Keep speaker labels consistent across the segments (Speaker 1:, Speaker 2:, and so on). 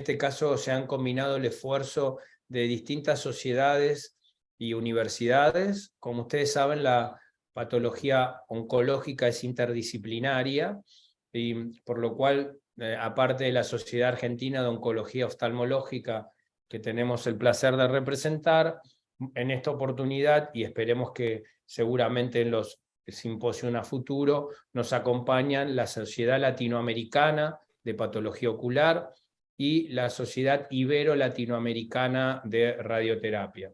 Speaker 1: este caso se han combinado el esfuerzo de distintas sociedades y universidades. Como ustedes saben, la patología oncológica es interdisciplinaria, y por lo cual, aparte de la Sociedad Argentina de Oncología Oftalmológica, que tenemos el placer de representar, en esta oportunidad, y esperemos que seguramente en los simposios a futuro, nos acompañan la Sociedad Latinoamericana de Patología Ocular y la Sociedad Ibero-Latinoamericana de Radioterapia.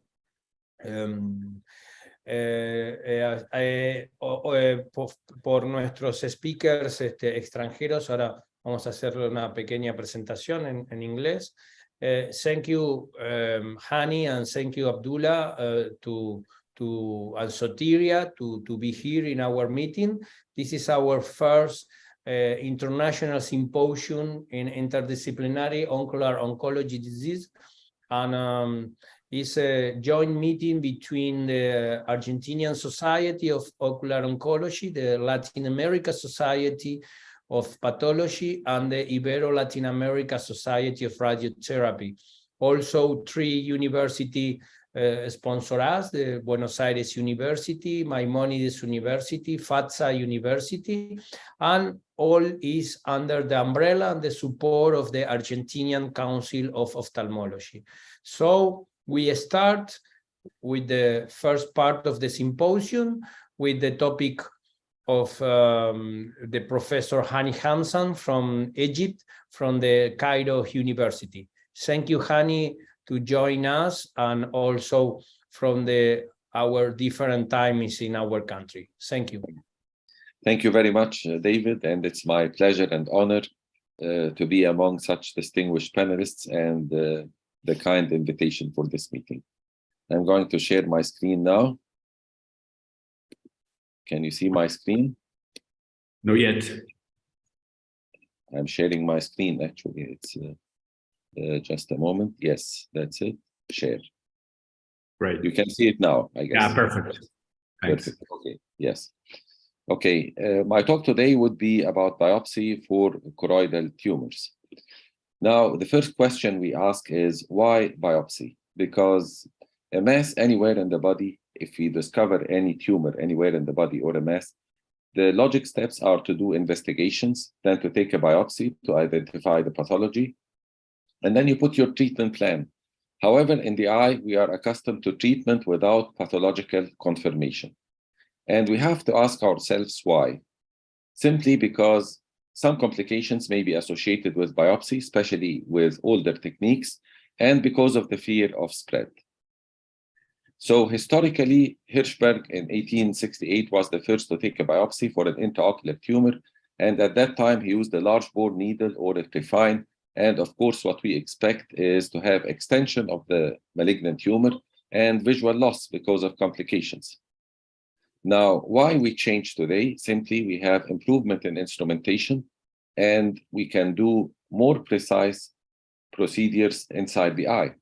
Speaker 1: Por nuestros speakers extranjeros, ahora vamos a hacer una pequeña presentación en inglés. Thank you, Hani, and thank you, Abdullah, and Sotiria to be here in our meeting. This is our first international symposium in interdisciplinary ocular oncology disease, and it's a joint meeting between the Argentinian Society of Ocular Oncology, the Latin America Society of Pathology, and the Ibero-Latin America Society of Radiotherapy. Also, 3 universities sponsor us: the Buenos Aires University, Maimonides University, FATSA University, and all is under the umbrella and the support of the Argentinian Council of Ophthalmology. So we start with the first part of the symposium with the topic of the Professor Hani Hamsan from Egypt, from the Cairo University. Thank you, Hani, to join us, and also from our different times in our country. Thank you.
Speaker 2: Thank you very much, David, and it's my pleasure and honor to be among such distinguished panelists and the kind invitation for this meeting. I'm going to share my screen now. Can you see my screen?
Speaker 3: No yet.
Speaker 2: I'm sharing my screen, actually. It's just a moment. Yes, that's it. Share.
Speaker 3: Right.
Speaker 2: You can see it now, I guess.
Speaker 3: Yeah, perfect. Thanks.
Speaker 2: Perfect. Okay. Yes. Okay. My talk today would be about biopsy for choroidal tumors. Now, the first question we ask is, why biopsy? Because a mass anywhere in the body, if we discover any tumor anywhere in the body or a mass, the logic steps are to do investigations, then to take a biopsy to identify the pathology, and then you put your treatment plan. However, in the eye, we are accustomed to treatment without pathological confirmation. And we have to ask ourselves why. Simply because some complications may be associated with biopsy, especially with older techniques, and because of the fear of spread. So historically, Hirschberg in 1868 was the first to take a biopsy for an intraocular tumor. And at that time, he used a large bore needle or a trephine. And of course, what we expect is to have extension of the malignant tumor and visual loss because of complications. Now, why we change today? Simply, we have improvement in instrumentation, and we can do more precise procedures inside the eye.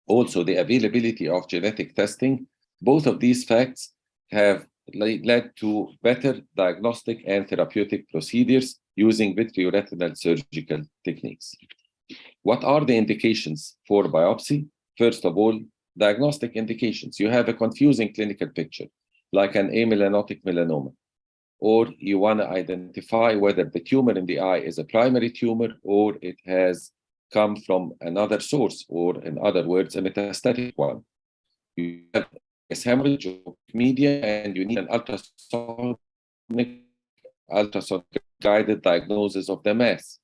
Speaker 2: Also, the availability of genetic testing, both of these facts have led to better diagnostic and therapeutic procedures using vitreoretinal surgical techniques. What are the indications for biopsy? First of all, diagnostic indications. You have a confusing clinical picture, like an amelanotic melanoma, or you want to identify whether the tumor in the eye is a primary tumor or it has come from another source, or in other words, a metastatic one. You have a hemorrhage of media, and you need an ultrasonic guided diagnosis of the mass.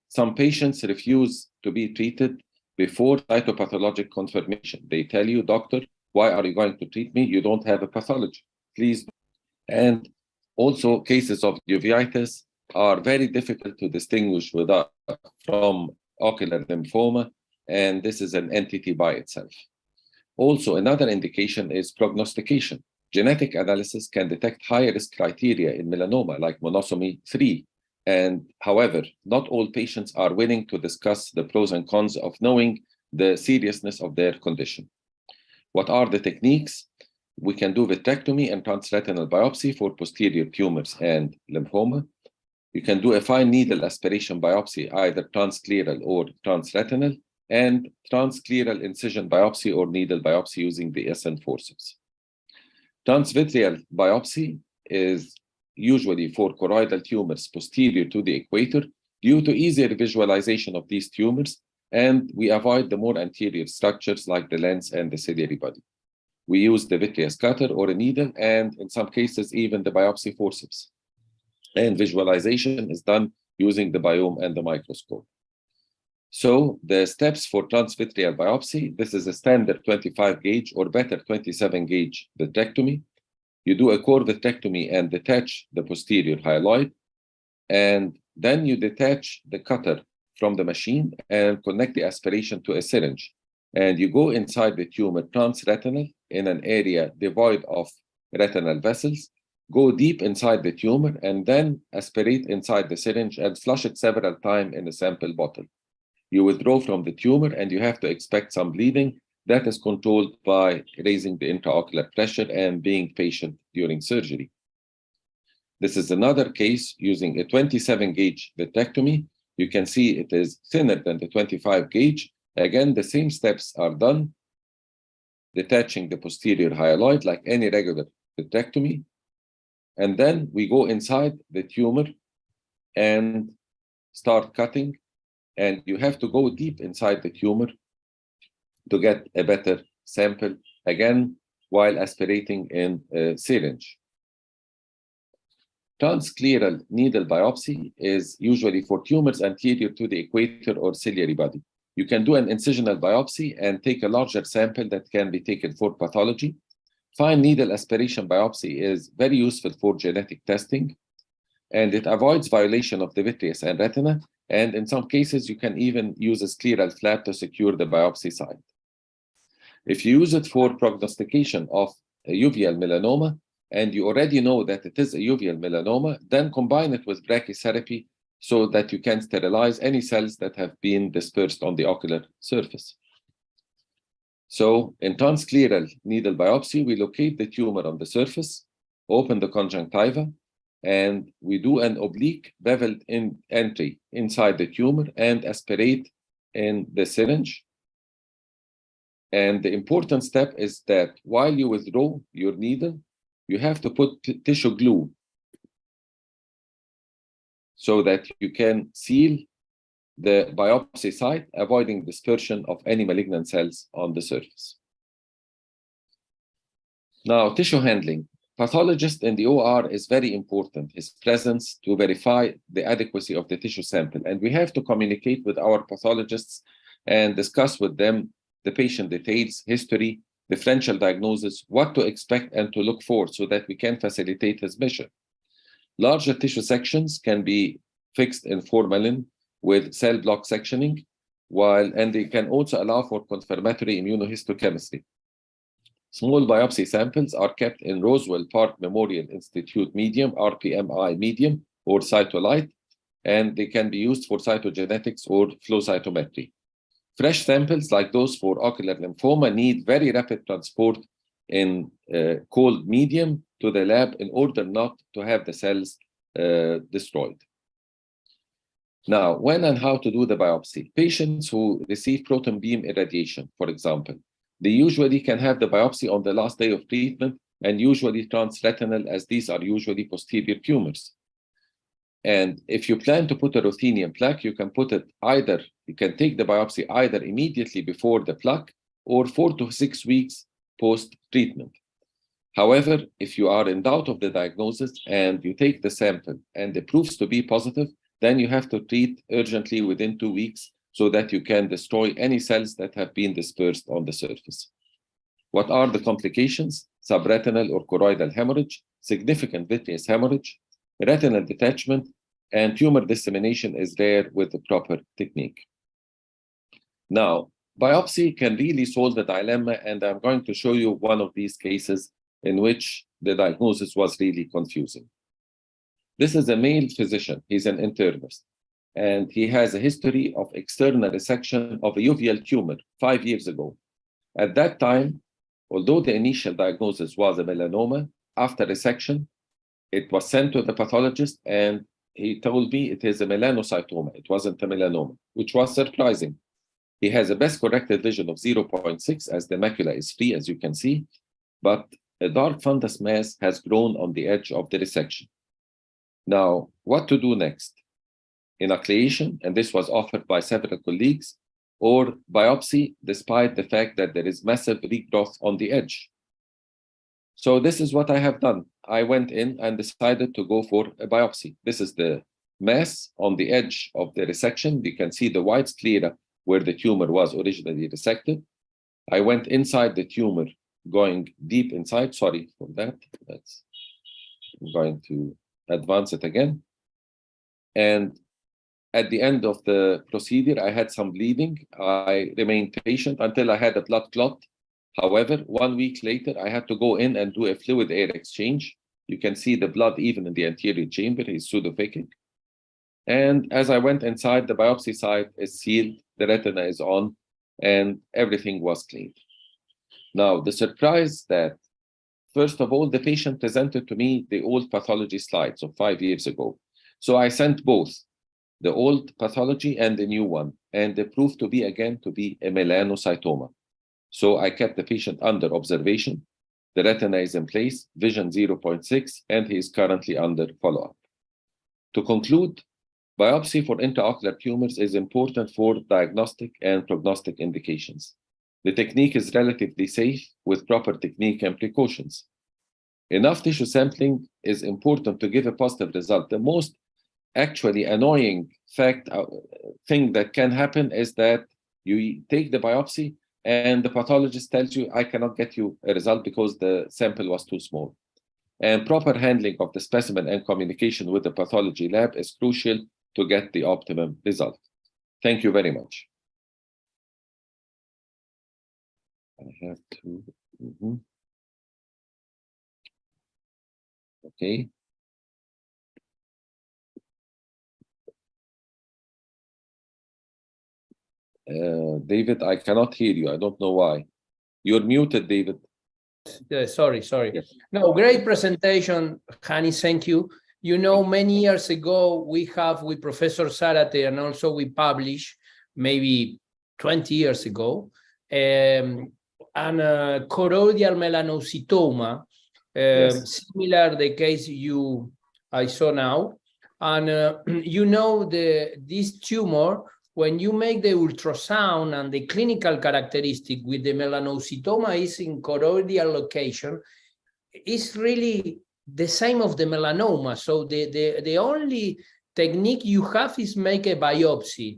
Speaker 2: Some patients refuse to be treated before cytopathologic confirmation. They tell you, doctor, why are you going to treat me? You don't have a pathology. Please. And also, cases of uveitis are very difficult to distinguish from ocular lymphoma, and this is an entity by itself. Also, another indication is prognostication. Genetic analysis can detect high-risk criteria in melanoma, like monosomy 3. And however, not all patients are willing to discuss the pros and cons of knowing the seriousness of their condition. What are the techniques? We can do vitrectomy and transretinal biopsy for posterior tumors and lymphoma. You can do a fine needle aspiration biopsy, either transscleral or transretinal, and transscleral incision biopsy or needle biopsy using the SN forceps. Transvitreal biopsy is usually for choroidal tumors posterior to the equator due to easier visualization of these tumors, and we avoid the more anterior structures like the lens and the ciliary body. We use the vitreous cutter or a needle, and in some cases, even the biopsy forceps. And visualization is done using the biome and the microscope. So the steps for transvitreal biopsy, this is a standard 25 gauge or better 27 gauge vitrectomy. You do a core vitrectomy and detach the posterior hyaloid, and then you detach the cutter from the machine and connect the aspiration to a syringe. And you go inside the tumor transretinal in an area devoid of retinal vessels, go deep inside the tumor, and then aspirate inside the syringe and flush it several times in a sample bottle. You withdraw from the tumor and you have to expect some bleeding that is controlled by raising the intraocular pressure and being patient during surgery. This is another case using a 27 gauge vitrectomy. You can see it is thinner than the 25 gauge. Again, the same steps are done, detaching the posterior hyaloid like any regular vitrectomy. And then we go inside the tumor and start cutting. And you have to go deep inside the tumor to get a better sample, again, while aspirating in a syringe. Transscleral needle biopsy is usually for tumors anterior to the equator or ciliary body. You can do an incisional biopsy and take a larger sample that can be taken for pathology. Fine needle aspiration biopsy is very useful for genetic testing, and it avoids violation of the vitreous and retina. And in some cases, you can even use a scleral flap to secure the biopsy site. If you use it for prognostication of a uveal melanoma, and you already know that it is a uveal melanoma, then combine it with brachytherapy so that you can sterilize any cells that have been dispersed on the ocular surface. So in transscleral needle biopsy, we locate the tumor on the surface, open the conjunctiva, and we do an oblique beveled entry inside the tumor and aspirate in the syringe. And the important step is that while you withdraw your needle, you have to put tissue glue so that you can seal the biopsy site, avoiding dispersion of any malignant cells on the surface. Now, tissue handling. Pathologist in the OR is very important, his presence to verify the adequacy of the tissue sample. And we have to communicate with our pathologists and discuss with them the patient details, history, differential diagnosis, what to expect and to look for so that we can facilitate his mission. Larger tissue sections can be fixed in formalin with cell block sectioning, and they can also allow for confirmatory immunohistochemistry. Small biopsy samples are kept in Roswell Park Memorial Institute medium, RPMI medium, or cytolite, and they can be used for cytogenetics or flow cytometry. Fresh samples like those for ocular lymphoma need very rapid transport in cold medium to the lab in order not to have the cells destroyed. Now, when and how to do the biopsy? Patients who receive proton beam irradiation, for example, they usually can have the biopsy on the last day of treatment and usually transretinal, as these are usually posterior tumors. And if you plan to put a ruthenium plaque, you can put it either, you can take the biopsy either immediately before the plaque or 4 to 6 weeks post-treatment. However, if you are in doubt of the diagnosis and you take the sample and it proves to be positive, then you have to treat urgently within 2 weeks so that you can destroy any cells that have been dispersed on the surface. What are the complications? Subretinal or choroidal hemorrhage, significant vitreous hemorrhage, retinal detachment, and tumor dissemination is rare with the proper technique. Now, biopsy can really solve the dilemma, and I'm going to show you one of these cases in which the diagnosis was really confusing. This is a male physician. He's an internist, and he has a history of external resection of a uveal tumor 5 years ago. At that time, although the initial diagnosis was a melanoma, after resection, it was sent to the pathologist, and he told me it is a melanocytoma. It wasn't a melanoma, which was surprising. He has a best corrected vision of 0.6 as the macula is free, as you can see, but a dark fundus mass has grown on the edge of the resection. Now, what to do next? Enucleation, and this was offered by several colleagues, or biopsy, despite the fact that there is massive regrowth on the edge. So this is what I have done. I went in and decided to go for a biopsy. This is the mass on the edge of the resection. You can see the white sclera where the tumor was originally resected. I went inside the tumor, going deep inside. Sorry for that. I'm going to advance it again. And at the end of the procedure, I had some bleeding. I remained patient until I had a blood clot. However, 1 week later, I had to go in and do a fluid air exchange. You can see the blood even in the anterior chamber is pseudophakic. And as I went inside, the biopsy site is sealed, the retina is on, and everything was clean. Now, the surprise that, first of all, the patient presented to me the old pathology slides of 5 years ago. So I sent both, the old pathology and the new one, and they proved to be, again, to be a melanocytoma. So I kept the patient under observation. The retina is in place, vision 0.6, and he is currently under follow-up. To conclude, biopsy for intraocular tumors is important for diagnostic and prognostic indications. The technique is relatively safe with proper technique and precautions. Enough tissue sampling is important to give a positive result. The most actually annoying thing that can happen is that you take the biopsy and the pathologist tells you, I cannot get you a result because the sample was too small. And proper handling of the specimen and communication with the pathology lab is crucial to get the optimum result. Thank you very much. I have to. Okay. David, I cannot hear you. I don't know why. You're muted, David.
Speaker 1: Sorry.
Speaker 2: Yes.
Speaker 1: No, great presentation, Hani. Thank you. You know, many years ago, we have with Professor Zarate, and also we published maybe 20 years ago, an choroidal melanocytoma,
Speaker 2: Yes.
Speaker 1: similar the case I saw now. And you know, this tumor, when you make the ultrasound and the clinical characteristic with the melanocytoma is in choroidal location, it's really the same of the melanoma. So the only technique you have is make a biopsy.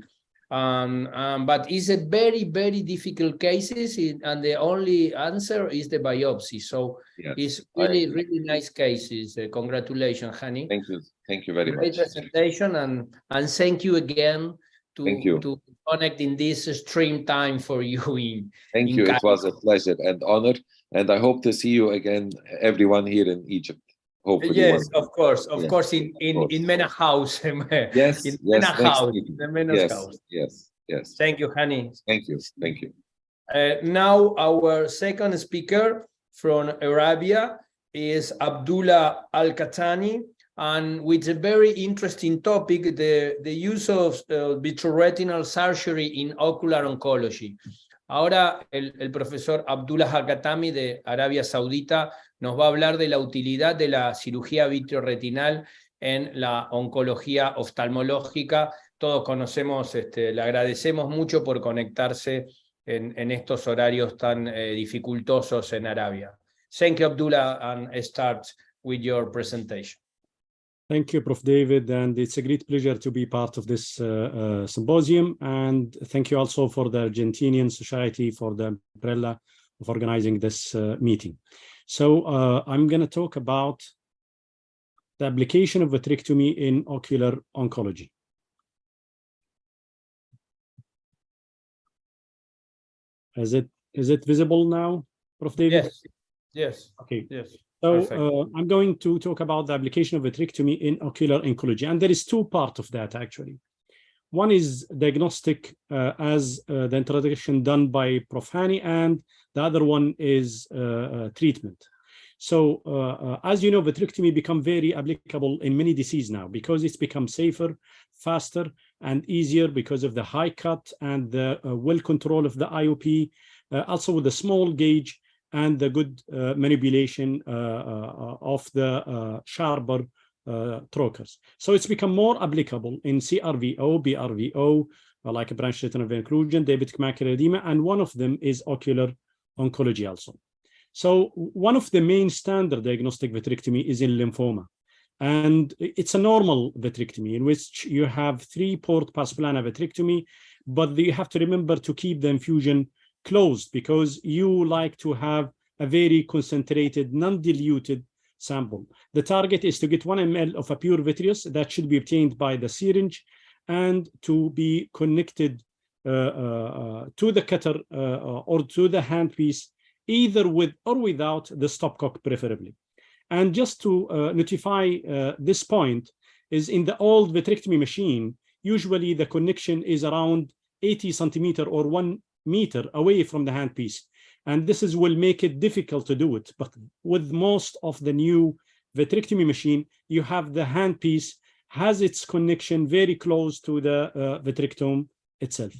Speaker 1: But it's a very, very difficult cases, and the only answer is the biopsy. So yes, it's really, really nice cases. Congratulations, Hani.
Speaker 2: Thank you very much.
Speaker 1: Great presentation, and thank you again to connect in this stream time for you.
Speaker 2: Thank you. It was a pleasure and honor, and I hope to see you again, everyone here in Egypt. Hopefully,
Speaker 1: yes, of course, in Mena House.
Speaker 2: Yes,
Speaker 1: in
Speaker 2: Mena
Speaker 1: House.
Speaker 2: Yes.
Speaker 1: Thank you, Hani.
Speaker 2: Thank you.
Speaker 1: Now our second speaker from Arabia is Abdullah Al-Qahtani, and with a very interesting topic, the use of vitreoretinal surgery in ocular oncology. Ahora el profesor Abdullah Al-Qahtani de Arabia Saudita nos va a hablar de la utilidad de la cirugía vitreoretinal en la oncología oftalmológica. Todos conocemos, le agradecemos mucho por conectarse en estos horarios tan dificultosos en Arabia. Thank you, Abdullah, and start with your presentation.
Speaker 4: Thank you, Prof. David, and it's a great pleasure to be part of this symposium. And thank you also for the Argentinian Society for the umbrella of organizing this meeting. So I'm going to talk about the application of vitrectomy in ocular oncology. Is it visible now, Prof. David?
Speaker 1: Yes.
Speaker 4: Okay.
Speaker 1: Yes.
Speaker 4: So I'm going to talk about the application of vitrectomy in ocular oncology, and there is two parts of that actually. One is diagnostic, as the introduction done by Prof. Hani, and the other one is treatment. So as you know, vitrectomy become very applicable in many diseases now because it's become safer, faster, and easier because of the high cut and the well control of the IOP, also with the small gauge and the good manipulation of the sharper trocars. So it's become more applicable in CRVO, BRVO, like a branch retinal vein occlusion, diabetic macular edema, and one of them is ocular oncology also. So one of the main standard diagnostic vitrectomy is in lymphoma. And it's a normal vitrectomy in which you have 3-port pars plana vitrectomy, but you have to remember to keep the infusion closed because you like to have a very concentrated, non-diluted sample. The target is to get 1 ml of a pure vitreous that should be obtained by the syringe and to be connected to the cutter or to the handpiece, either with or without the stopcock preferably. And just to notify this point is in the old vitrectomy machine, usually the connection is around 80 centimeter or 1 meter away from the handpiece. And this will make it difficult to do it. But with most of the new vitrectomy machine, you have the handpiece has its connection very close to the vitrectome itself.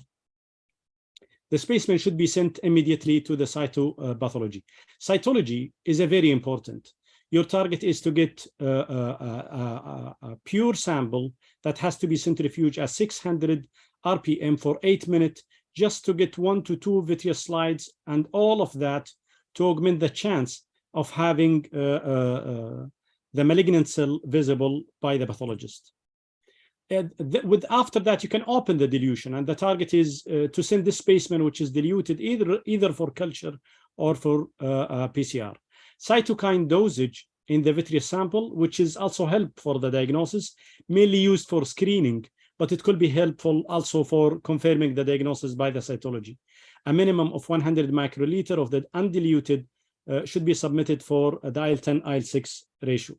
Speaker 4: The specimen should be sent immediately to the cytopathology. Cytology is a very important. Your target is to get a pure sample that has to be centrifuged at 600 RPM for 8 minutes, just to get 1 to 2 vitreous slides, and all of that to augment the chance of having the malignant cell visible by the pathologist. After that, you can open the dilution, and the target is to send this specimen, which is diluted either for culture or for PCR. Cytokine dosage in the vitreous sample, which is also helpful for the diagnosis, mainly used for screening, but it could be helpful also for confirming the diagnosis by the cytology. A minimum of 100 microliter of the undiluted should be submitted for a IL-10, IL-6 ratio.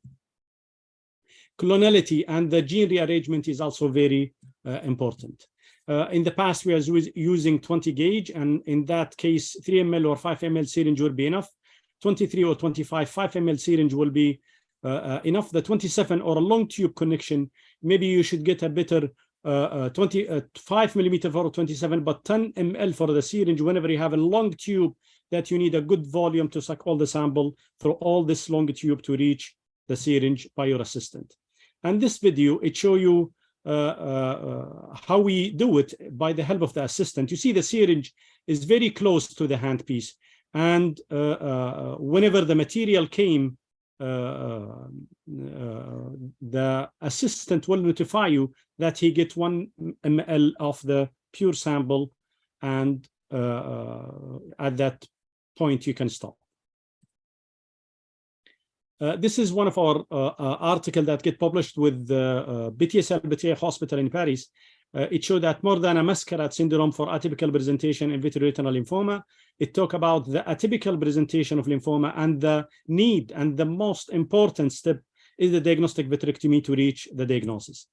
Speaker 4: Clonality and the gene rearrangement is also very important. In the past, we were using 20 gauge, and in that case, 3 ml or 5 ml syringe will be enough. 23 or 25, 5 ml syringe will be enough. The 27 or a long tube connection, maybe you should get a better 5 millimeter for 27, but 10 ml for the syringe whenever you have a long tube that you need a good volume to suck all the sample through all this long tube to reach the syringe by your assistant. And this video, it shows you how we do it by the help of the assistant. You see the syringe is very close to the handpiece. And whenever the material came, the assistant will notify you that he get 1 ml of the pure sample, and at that point you can stop. This is one of our articles that get published with BTS Hospital in Paris. It showed that more than a masquerade syndrome for atypical presentation in vitreoretinal lymphoma. It talked about the atypical presentation of lymphoma and the need, and the most important step is the diagnostic vitrectomy to reach the diagnosis.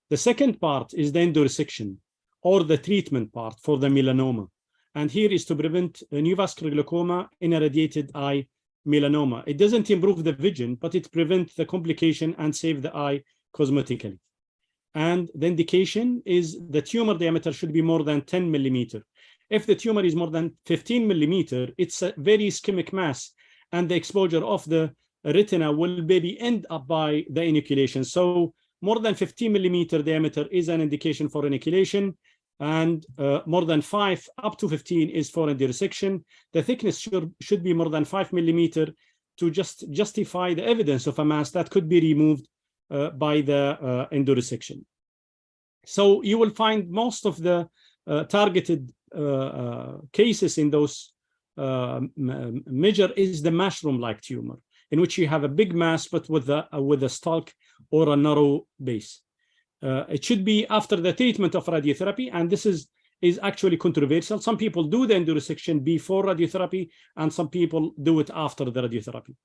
Speaker 4: The second part is the endoresection or the treatment part for the melanoma. And here is to prevent neovascular glaucoma in a radiated eye melanoma. It doesn't improve the vision, but it prevents the complication and save the eye cosmetically. And the indication is the tumor diameter should be more than 10 millimeter. If the tumor is more than 15 millimeter, it's a very ischemic mass, and the exposure of the retina will maybe end up by the inoculation. So more than 15 millimeter diameter is an indication for inoculation, and more than 5 up to 15 is for endoresection. The thickness should be more than 5 millimeter to just justify the evidence of a mass that could be removed by the endoresection. So you will find most of the targeted cases in those measure is the mushroom-like tumor, in which you have a big mass but with a stalk or a narrow base. It should be after the treatment of radiotherapy, and this is actually controversial. Some people do the endoresection before radiotherapy, and some people do it after the radiotherapy.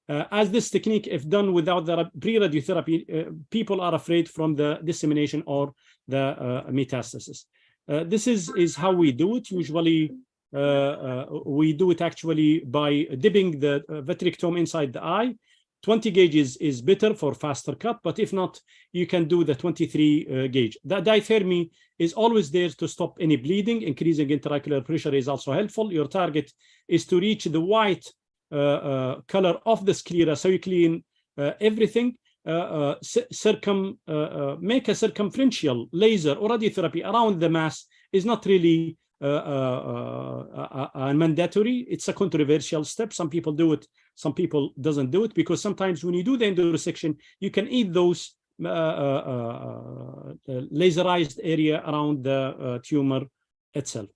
Speaker 4: As this technique, if done without the pre-radiotherapy, people are afraid from the dissemination or the metastasis. This is how we do it. Usually, we do it actually by dipping the vitrectomy inside the eye. 20 gauge is better for faster cut, but if not, you can do the 23 gauge. The diathermy is always there to stop any bleeding. Increasing intraocular pressure is also helpful. Your target is to reach the white color of the sclera, so you clean everything. Make a circumferential laser or radiotherapy around the mass is not really mandatory. It's a controversial step. Some people do it, some people doesn't do it, because sometimes when you do the endoresection, you can eat those laserized area around the tumor itself.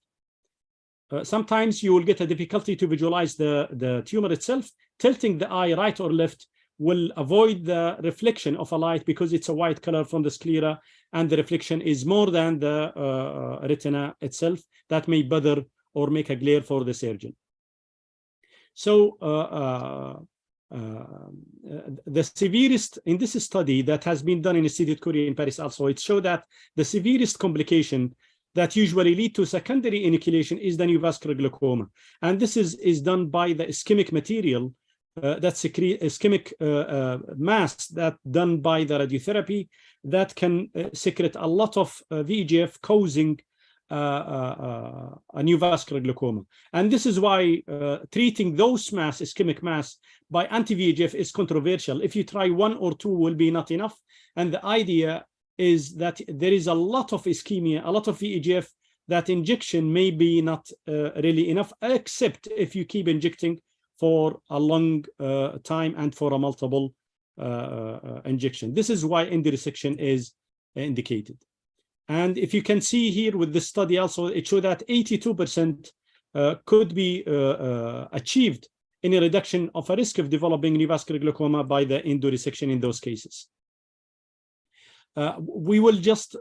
Speaker 4: Sometimes you will get a difficulty to visualize the tumor itself. Tilting the eye right or left will avoid the reflection of a light because it's a white color from the sclera, and the reflection is more than the retina itself. That may bother or make a glare for the surgeon. So the severest in this study that has been done in Institute Korea in Paris also, it showed that the severest complication that usually lead to secondary inoculation is the neovascular glaucoma. And this is done by the ischemic material that's ischemic mass that done by the radiotherapy that can secrete a lot of VEGF, causing a neovascular glaucoma. And this is why treating those mass, ischemic mass, by anti-VEGF is controversial. If you try one or two will be not enough. And the idea is that there is a lot of ischemia, a lot of VEGF, that injection may be not really enough, except if you keep injecting for a long time and for a multiple injection. This is why endoresection is indicated. And if you can see here with this study also, it showed that 82% could be achieved in a reduction of a risk of developing neovascular glaucoma by the endoresection in those cases. We will just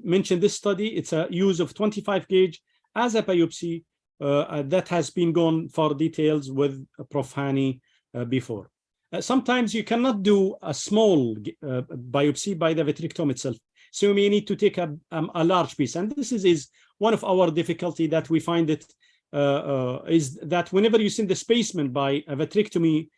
Speaker 4: mention this study. It's a use of 25 gauge as a biopsy that has been gone for details with Prof. Hani before. Sometimes you cannot do a small biopsy by the vitrectomy itself. So you may need to take a large piece. And this is one of our difficulty that we find it is that whenever you send the specimen by a vitrectomy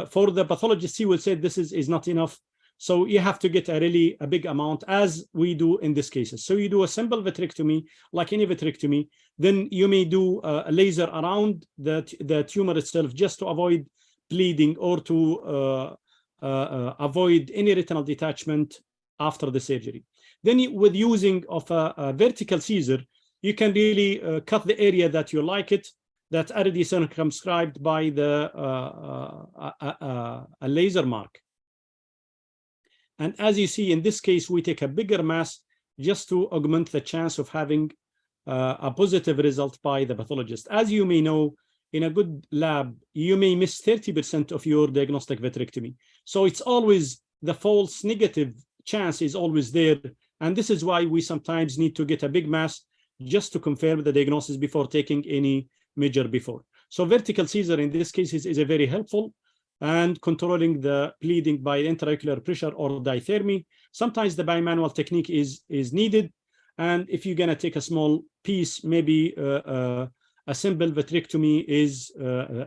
Speaker 4: for the pathologist, he will say this is not enough. So you have to get a big amount, as we do in this cases. So you do a simple vitrectomy, like any vitrectomy, then you may do a laser around the tumor itself just to avoid bleeding or to avoid any retinal detachment after the surgery. Then with using of a vertical scissor, you can really cut the area that you like it, that's already circumscribed by the a laser mark. And as you see, in this case, we take a bigger mass just to augment the chance of having a positive result by the pathologist. As you may know, in a good lab, you may miss 30% of your diagnostic vitrectomy. So it's always the false negative chance is always there. And this is why we sometimes need to get a big mass just to confirm the diagnosis before taking any measure before. So vertical scissor in this case is a very helpful, and controlling the bleeding by intraocular pressure or diathermy. Sometimes the bimanual technique is needed. And if you're gonna take a small piece, maybe a simple vitrectomy is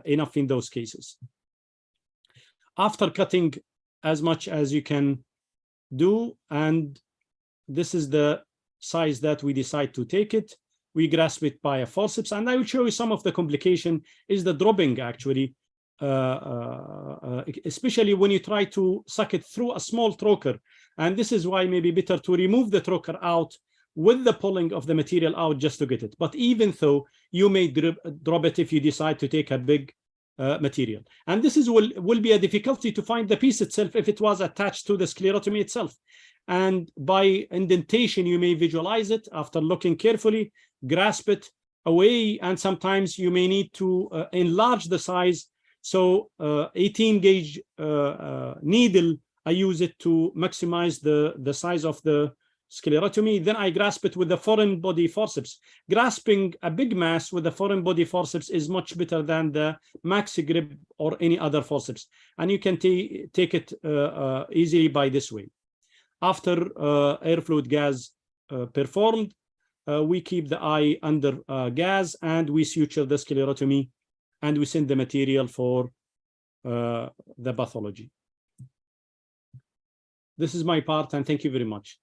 Speaker 4: enough in those cases. After cutting as much as you can do, and this is the size that we decide to take it, we grasp it by a forceps. And I will show you some of the complication is the dropping actually, especially when you try to suck it through a small trocar. And this is why maybe better to remove the trocar out with the pulling of the material out just to get it. But even though you may drop it if you decide to take a big material. And this will be a difficulty to find the piece itself if it was attached to the sclerotomy itself. And by indentation, you may visualize it after looking carefully, grasp it away, and sometimes you may need to enlarge the size. So 18 gauge needle, I use it to maximize the size of the sclerotomy. Then I grasp it with the foreign body forceps. Grasping a big mass with the foreign body forceps is much better than the maxi grip or any other forceps. And you can take it easily by this way. After air fluid gas performed, we keep the eye under gas and we suture the sclerotomy and we send the material for the pathology. This is my part, and thank you very much.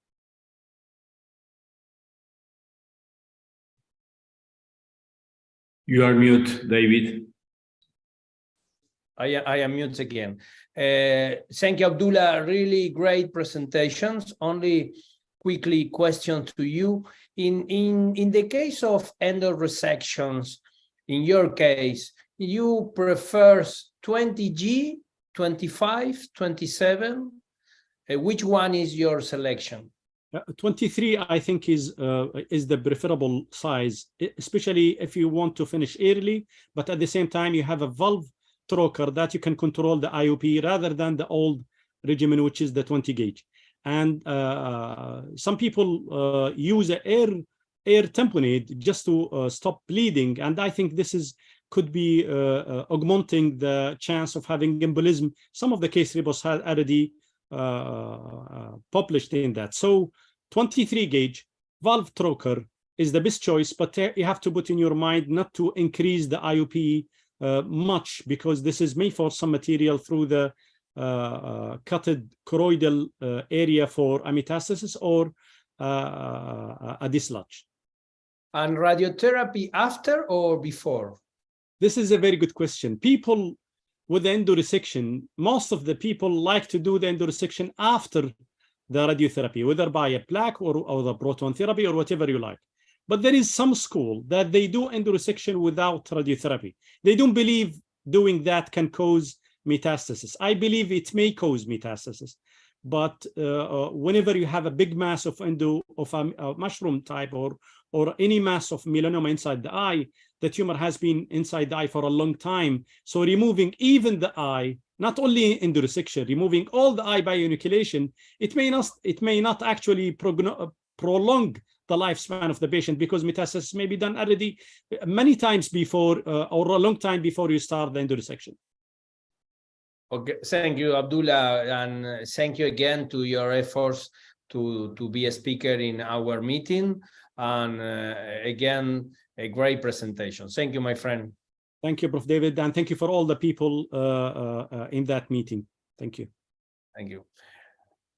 Speaker 3: You are mute, David.
Speaker 1: I am mute again. Thank you, Abdullah. Really great presentations. Only quickly question to you. In the case of endoresections, in your case, you prefer 20G, 25, 27? Which one is your selection?
Speaker 4: 23, I think, is the preferable size, especially if you want to finish early, but at the same time, you have a valve trocar that you can control the IOP rather than the old regimen, which is the 20 gauge. And some people use an air tamponade just to stop bleeding. And I think this could be augmenting the chance of having embolism. Some of the case reports had already published in that. So 23 gauge valve trocar is the best choice, but you have to put in your mind not to increase the IOP much, because this is made for some material through the cutted choroidal area for a metastasis or a dislodge.
Speaker 1: And radiotherapy after or before?
Speaker 4: This is a very good question. People with endoresection, most of the people like to do the endoresection after the radiotherapy, whether by a plaque or the proton therapy or whatever you like. But there is some school that they do endoresection without radiotherapy. They don't believe doing that can cause metastasis. I believe it may cause metastasis, but whenever you have a big mass of a mushroom type or any mass of melanoma inside the eye, the tumor has been inside the eye for a long time. So removing even the eye, not only endoresection, removing all the eye by inoculation, it may not actually prolong the lifespan of the patient, because metastasis may be done already many times before or a long time before you start the endoresection.
Speaker 1: Okay, thank you, Abdullah, and thank you again to your efforts to be a speaker in our meeting. And again, a great presentation. Thank you, my friend.
Speaker 4: Thank you, Prof. David, and thank you for all the people in that meeting. Thank you.
Speaker 1: Thank you.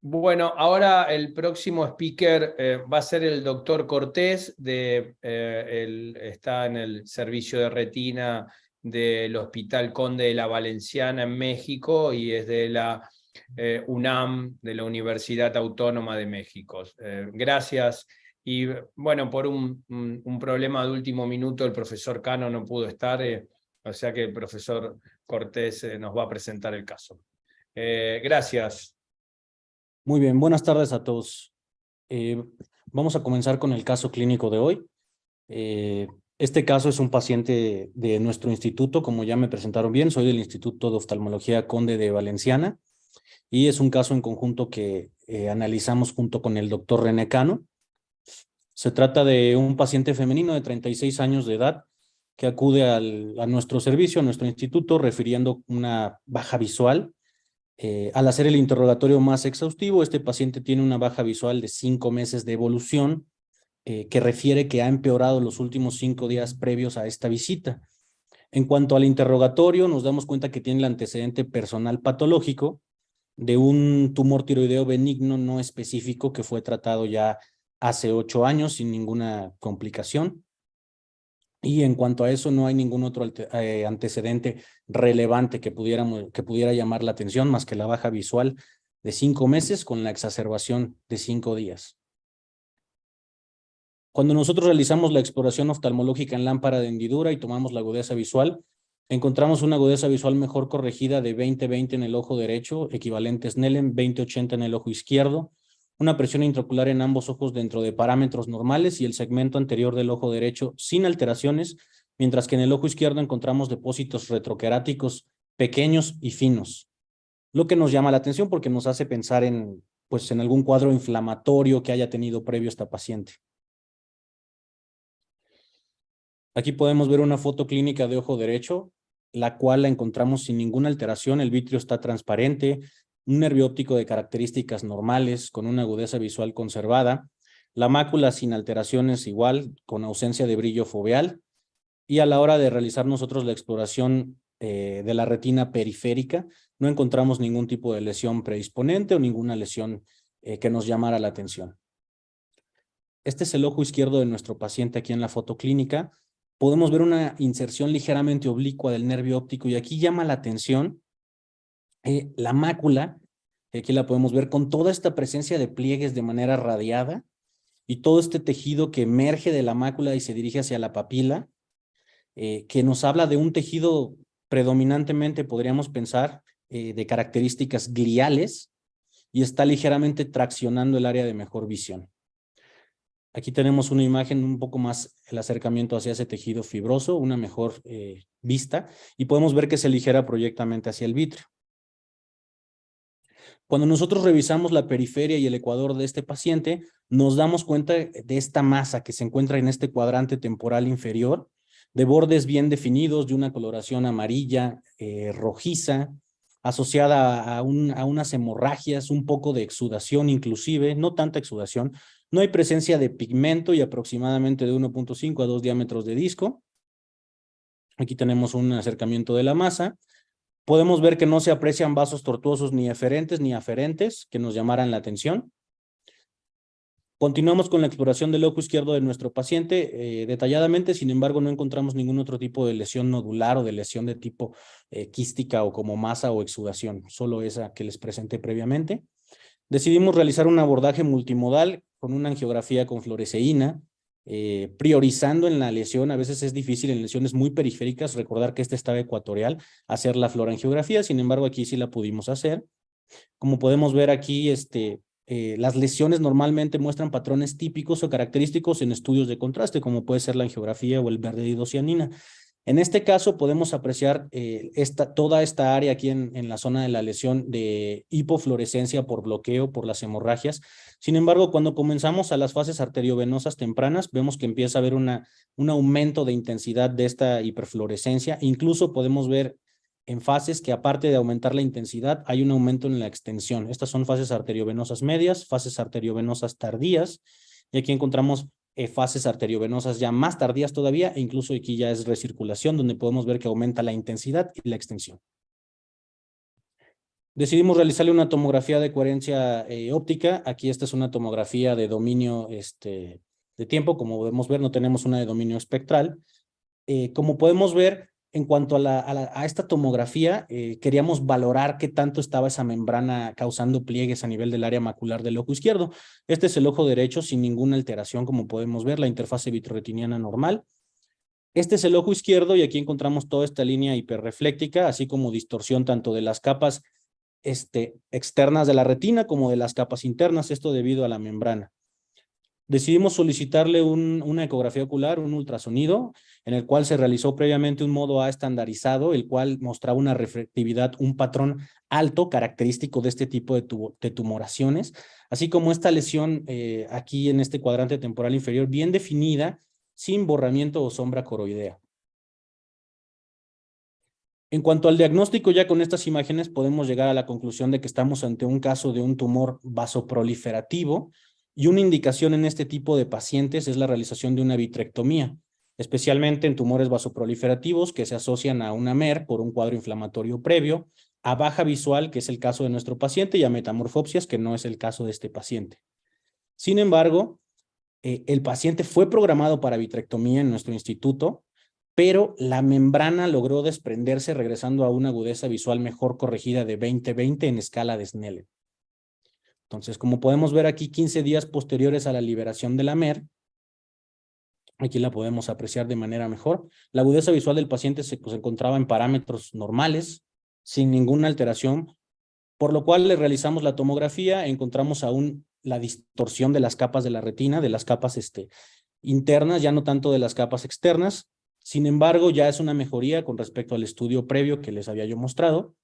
Speaker 1: Bueno, ahora el próximo speaker va a ser el doctor Cortés, está en el servicio de retina del Hospital Conde de la Valenciana en México y es de la UNAM, de la Universidad Autónoma de México. Gracias. Y bueno, por un problema de último minuto, el profesor Cano no pudo estar, o sea que el profesor Cortés nos va a presentar el caso. Gracias.
Speaker 5: Muy bien, buenas tardes a todos. Vamos a comenzar con el caso clínico de hoy. Este caso es un paciente de nuestro instituto, como ya me presentaron bien, soy del Instituto de Oftalmología Conde de Valenciana, y es un caso en conjunto que analizamos junto con el doctor René Cano. Se trata de un paciente femenino de 36 años de edad que acude a nuestro servicio, a nuestro instituto, refiriendo una baja visual. Al hacer el interrogatorio más exhaustivo, este paciente tiene una baja visual de 5 meses de evolución, que refiere que ha empeorado los últimos 5 días previos a esta visita. En cuanto al interrogatorio, nos damos cuenta que tiene el antecedente personal patológico de un tumor tiroideo benigno no específico que fue tratado ya hace 8 años sin ninguna complicación. Y en cuanto a eso, no hay ningún otro antecedente relevante que pudiera llamar la atención más que la baja visual de 5 meses con la exacerbación de 5 días. Cuando nosotros realizamos la exploración oftalmológica en lámpara de hendidura y tomamos la agudeza visual, encontramos una agudeza visual mejor corregida de 20/20 en el ojo derecho, equivalente Snellen, 20/80 en el ojo izquierdo, una presión intraocular en ambos ojos dentro de parámetros normales y el segmento anterior del ojo derecho sin alteraciones, mientras que en el ojo izquierdo encontramos depósitos retroqueráticos pequeños y finos, lo que nos llama la atención porque nos hace pensar en algún cuadro inflamatorio que haya tenido previo esta paciente. Aquí podemos ver una foto clínica de ojo derecho, la cual la encontramos sin ninguna alteración, el vitrio está transparente, un nervio óptico de características normales con una agudeza visual conservada. La mácula sin alteraciones igual, con ausencia de brillo foveal. Y a la hora de realizar nosotros la exploración de la retina periférica, no encontramos ningún tipo de lesión predisponente o ninguna lesión que nos llamara la atención. Este es el ojo izquierdo de nuestro paciente aquí en la foto clínica. Podemos ver una inserción ligeramente oblicua del nervio óptico y aquí llama la atención la mácula, aquí la podemos ver con toda esta presencia de pliegues de manera radiada y todo este tejido que emerge de la mácula y se dirige hacia la papila, que nos habla de un tejido predominantemente, podríamos pensar, de características gliales y está ligeramente traccionando el área de mejor visión. Aquí tenemos una imagen un poco más el acercamiento hacia ese tejido fibroso, una mejor vista, y podemos ver que se ligera proyectamente hacia el vítreo. Cuando nosotros revisamos la periferia y el ecuador de este paciente, nos damos cuenta de esta masa que se encuentra en este cuadrante temporal inferior, de bordes bien definidos, de una coloración amarilla, rojiza, asociada a unas hemorragias, un poco de exudación inclusive, no tanta exudación. No hay presencia de pigmento y aproximadamente de 1.5 a 2 diámetros de disco. Aquí tenemos un acercamiento de la masa. Podemos ver que no se aprecian vasos tortuosos ni eferentes ni aferentes que nos llamaran la atención. Continuamos con la exploración del ojo izquierdo de nuestro paciente detalladamente, sin embargo no encontramos ningún otro tipo de lesión nodular o de lesión de tipo quística o como masa o exudación, solo esa que les presenté previamente. Decidimos realizar un abordaje multimodal con una angiografía con fluoresceína, priorizando en la lesión. A veces es difícil en lesiones muy periféricas, recordar que este estaba ecuatorial, hacer la fluorangiografía, sin embargo aquí sí la pudimos hacer. Como podemos ver aquí, las lesiones normalmente muestran patrones típicos o característicos en estudios de contraste, como puede ser la angiografía o el verde de hidrocianina. En este caso podemos apreciar toda esta área aquí en la zona de la lesión de hipofluorescencia por bloqueo, por las hemorragias. Sin embargo, cuando comenzamos a las fases arteriovenosas tempranas, vemos que empieza a haber un aumento de intensidad de esta hiperfluorescencia. Incluso podemos ver en fases que aparte de aumentar la intensidad, hay un aumento en la extensión. Estas son fases arteriovenosas medias, fases arteriovenosas tardías, y aquí encontramos fases arteriovenosas ya más tardías todavía, e incluso aquí ya es recirculación, donde podemos ver que aumenta la intensidad y la extensión. Decidimos realizarle una tomografía de coherencia óptica. Aquí esta es una tomografía de dominio de tiempo. Como podemos ver, no tenemos una de dominio espectral. Como podemos ver, en cuanto a esta tomografía, queríamos valorar qué tanto estaba esa membrana causando pliegues a nivel del área macular del ojo izquierdo. Este es el ojo derecho sin ninguna alteración, como podemos ver, la interfase vitroretiniana normal. Este es el ojo izquierdo y aquí encontramos toda esta línea hiperrefléctica, así como distorsión tanto de las capas externas de la retina como de las capas internas, esto debido a la membrana. Decidimos solicitarle una ecografía ocular, un ultrasonido, en el cual se realizó previamente un modo A estandarizado, el cual mostraba una refractividad, un patrón alto, característico de este tipo de tumoraciones, así como esta lesión aquí en este cuadrante temporal inferior, bien definida, sin borramiento o sombra coroidea. En cuanto al diagnóstico, ya con estas imágenes podemos llegar a la conclusión de que estamos ante un caso de un tumor vasoproliferativo, y una indicación en este tipo de pacientes es la realización de una vitrectomía, especialmente en tumores vasoproliferativos que se asocian a una MER por un cuadro inflamatorio previo, a baja visual, que es el caso de nuestro paciente, y a metamorfopsias, que no es el caso de este paciente. Sin embargo, el paciente fue programado para vitrectomía en nuestro instituto, pero la membrana logró desprenderse regresando a una agudeza visual mejor corregida de 20/20 en escala de Snellen. Entonces, como podemos ver aquí, 15 días posteriores a la liberación de la MER, aquí la podemos apreciar de manera mejor. La agudeza visual del paciente se encontraba en parámetros normales, sin ninguna alteración, por lo cual le realizamos la tomografía, encontramos aún la distorsión de las capas de la retina, de las capas internas, ya no tanto de las capas externas. Sin embargo, ya es una mejoría con respecto al estudio previo que les había yo mostrado.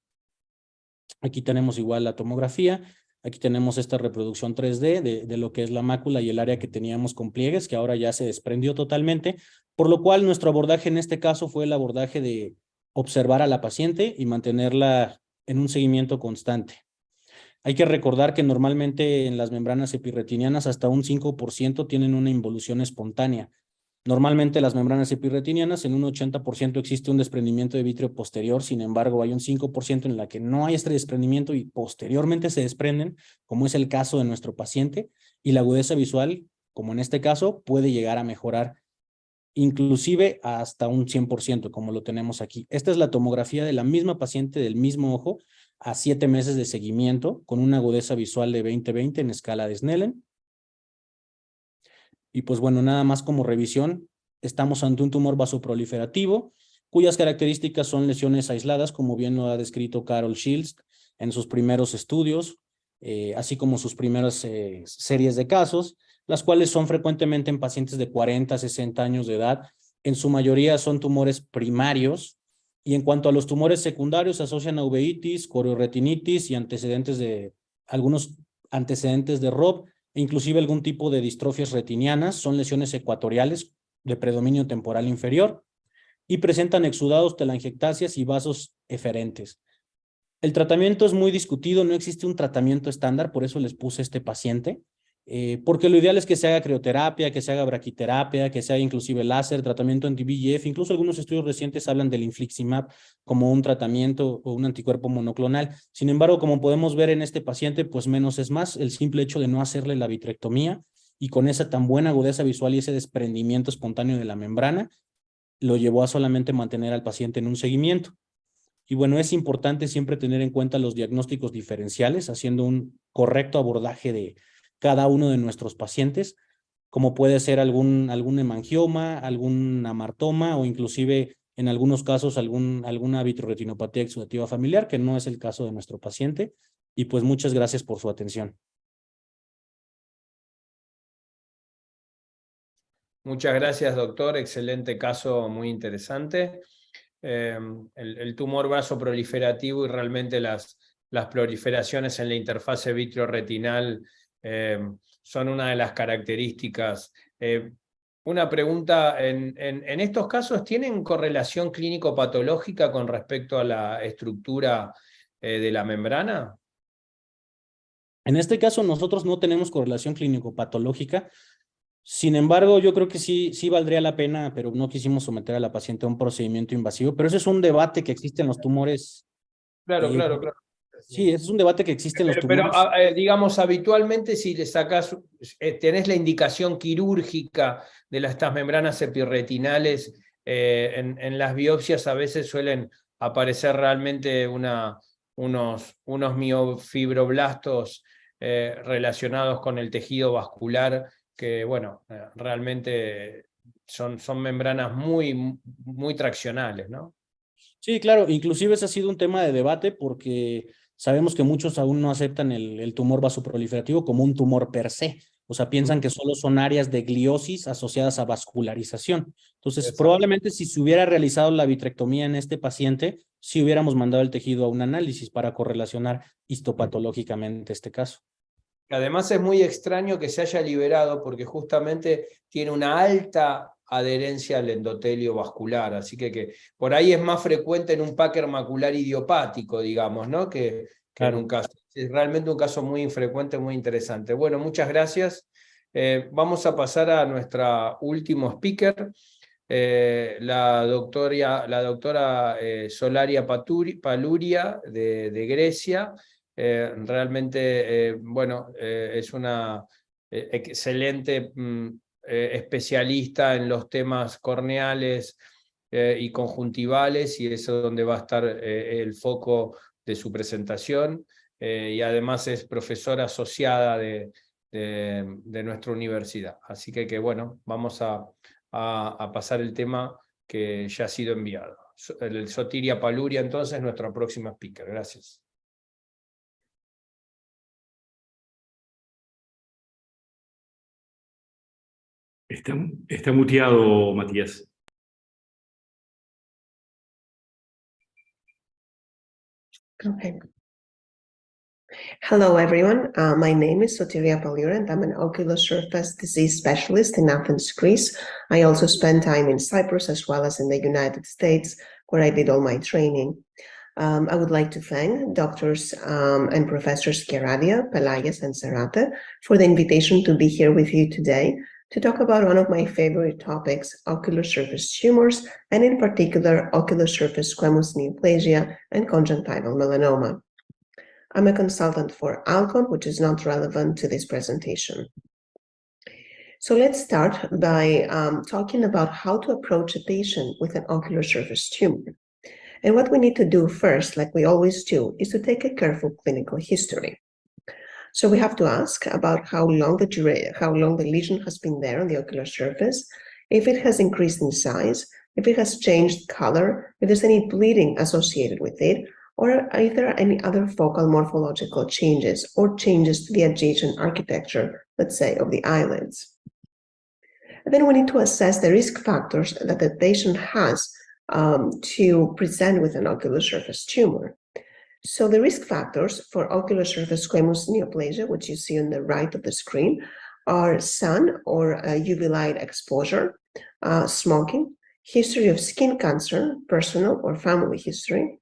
Speaker 5: Aquí tenemos igual la tomografía. Aquí tenemos esta reproducción 3D de lo que es la mácula y el área que teníamos con pliegues, que ahora ya se desprendió totalmente, por lo cual nuestro abordaje en este caso fue el abordaje de observar a la paciente y mantenerla en un seguimiento constante. Hay que recordar que normalmente en las membranas epirretinianas hasta un 5% tienen una involución espontánea. Normalmente las membranas epirretinianas en un 80% existe un desprendimiento de vítreo posterior, sin embargo hay un 5% en la que no hay este desprendimiento y posteriormente se desprenden, como es el caso de nuestro paciente, y la agudeza visual, como en este caso, puede llegar a mejorar inclusive hasta un 100%, como lo tenemos aquí. Esta es la tomografía de la misma paciente del mismo ojo a 7 meses de seguimiento con una agudeza visual de 20/20 en escala de Snellen. Y pues bueno, nada más como revisión, estamos ante un tumor vasoproliferativo, cuyas características son lesiones aisladas, como bien lo ha descrito Carol Shields en sus primeros estudios, así como sus primeras series de casos, las cuales son frecuentemente en pacientes de 40 a 60 años de edad. En su mayoría son tumores primarios, y en cuanto a los tumores secundarios, se asocian a uveitis, corioretinitis y algunos antecedentes de ROP, e inclusive algún tipo de distrofias retinianas. Son lesiones ecuatoriales de predominio temporal inferior y presentan exudados, telangiectasias y vasos eferentes. El tratamiento es muy discutido, no existe un tratamiento estándar, por eso les puse este paciente, porque lo ideal es que se haga crioterapia, que se haga braquiterapia, que se haga inclusive láser, tratamiento anti-VEGF. Incluso algunos estudios recientes hablan del infliximab como un tratamiento o un anticuerpo monoclonal. Sin embargo, como podemos ver en este paciente, pues menos es más. El simple hecho de no hacerle la vitrectomía y con esa tan buena agudeza visual y ese desprendimiento espontáneo de la membrana, lo llevó a solamente mantener al paciente en un seguimiento. Y bueno, es importante siempre tener en cuenta los diagnósticos diferenciales, haciendo un correcto abordaje de cada uno de nuestros pacientes, como puede ser algún hemangioma, algún amartoma o inclusive en algunos casos alguna vitreoretinopatía exudativa familiar, que no es el caso de nuestro paciente. Y pues muchas gracias por su atención.
Speaker 1: Muchas gracias, doctor. Excelente caso, muy interesante. El tumor vasoproliferativo y realmente las proliferaciones en la interfase vitreoretinal son una de las características. Una pregunta, en estos casos, ¿tienen correlación clínico-patológica con respecto a la estructura de la membrana?
Speaker 5: En este caso, nosotros no tenemos correlación clínico-patológica. Sin embargo, yo creo que sí valdría la pena, pero no quisimos someter a la paciente a un procedimiento invasivo. Pero ese es un debate que existe en los tumores.
Speaker 1: Claro, claro.
Speaker 5: Sí, ese es un debate que existe en los tumores.
Speaker 1: Pero digamos, habitualmente si le sacas, tenés la indicación quirúrgica de estas membranas epirretinales, en las biopsias a veces suelen aparecer realmente unos miofibroblastos relacionados con el tejido vascular, que bueno, realmente son membranas muy traccionales, ¿no?
Speaker 5: Sí, claro, inclusive ese ha sido un tema de debate porque sabemos que muchos aún no aceptan el tumor vasoproliferativo como un tumor per se. O sea, piensan que solo son áreas de gliosis asociadas a vascularización. Entonces,
Speaker 1: Exacto.
Speaker 5: Probablemente si se hubiera realizado la vitrectomía en este paciente, sí hubiéramos mandado el tejido a un análisis para correlacionar histopatológicamente este caso.
Speaker 1: Además es muy extraño que se haya liberado porque justamente tiene una alta adherencia al endotelio vascular, así que por ahí es más frecuente en un Packer macular idiopático, digamos, ¿no? que
Speaker 5: Claro.
Speaker 1: en un caso. Es realmente un caso muy infrecuente, muy interesante. Bueno, muchas gracias. Vamos a pasar a nuestra último speaker, la doctora Solaria Paluria de Grecia. Realmente, bueno, es una excelente especialista en los temas corneales y conjuntivales, y eso es donde va a estar el foco de su presentación, y además es profesora asociada de nuestra universidad. Así que bueno, vamos a pasar el tema que ya ha sido enviado. El Sotiria Paluria, entonces, nuestra próxima speaker. Gracias.
Speaker 3: Está muteado, Matías.
Speaker 6: Okay. Hello, everyone. My name is Sotiria Palyura, and I'm an ocular surface disease specialist in Athens, Greece. I also spent time in Cyprus as well as in the United States, where I did all my training. I would like to thank Doctors and Professors Keradia, Pelayas, and Serrata for the invitation to be here with you today to talk about one of my favorite topics, ocular surface tumors, and in particular, ocular surface squamous neoplasia and conjunctival melanoma. I'm a consultant for ALCON, which is not relevant to this presentation. So let's start by talking about how to approach a patient with an ocular surface tumor. And what we need to do first, like we always do, is to take a careful clinical history. So we have to ask about how long the lesion has been there on the ocular surface, if it has increased in size, if it has changed color, if there's any bleeding associated with it, or if there are any other focal morphological changes or changes to the adjacent architecture, let's say, of the eyelids. And then we need to assess the risk factors that the patient has to present with an ocular surface tumor. So the risk factors for ocular surface squamous neoplasia, which you see on the right of the screen, are sun or UV light exposure, smoking, history of skin cancer, personal or family history,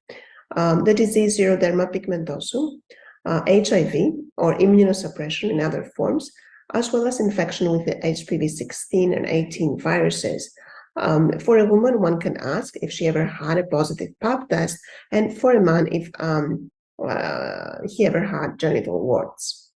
Speaker 6: the disease xeroderma pigmentosum, HIV or immunosuppression in other forms, as well as infection with the HPV 16 and 18 viruses. For a woman, one can ask if she ever had a positive pap test, and for a man, if he ever had genital warts.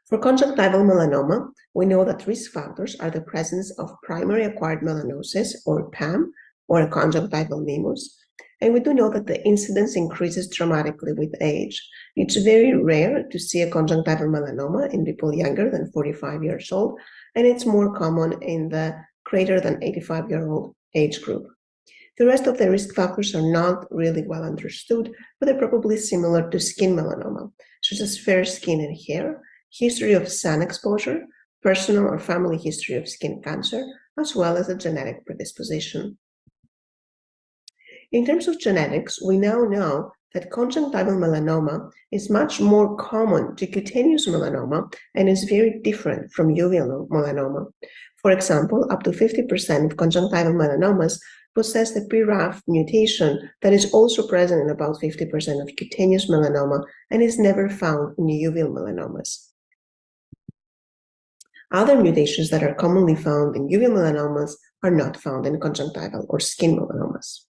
Speaker 6: For conjunctival melanoma, we know that risk factors are the presence of primary acquired melanosis, or PAM, or a conjunctival nemus, and we do know that the incidence increases dramatically with age. It's very rare to see a conjunctival melanoma in people younger than 45 years old, and it's more common in the greater than 85-year-old age group. The rest of the risk factors are not really well understood, but they're probably similar to skin melanoma, such as fair skin and hair, history of sun exposure, personal or family history of skin cancer, as well as a genetic predisposition. In terms of genetics, we now know that conjunctival melanoma is much more common to cutaneous melanoma and is very different from uveal melanoma. For example, up to 50% of conjunctival melanomas possess the BRAF mutation that is also present in about 50% of cutaneous melanoma and is never found in uveal melanomas. Other mutations that are commonly found in uveal melanomas are not found in conjunctival or skin melanomas.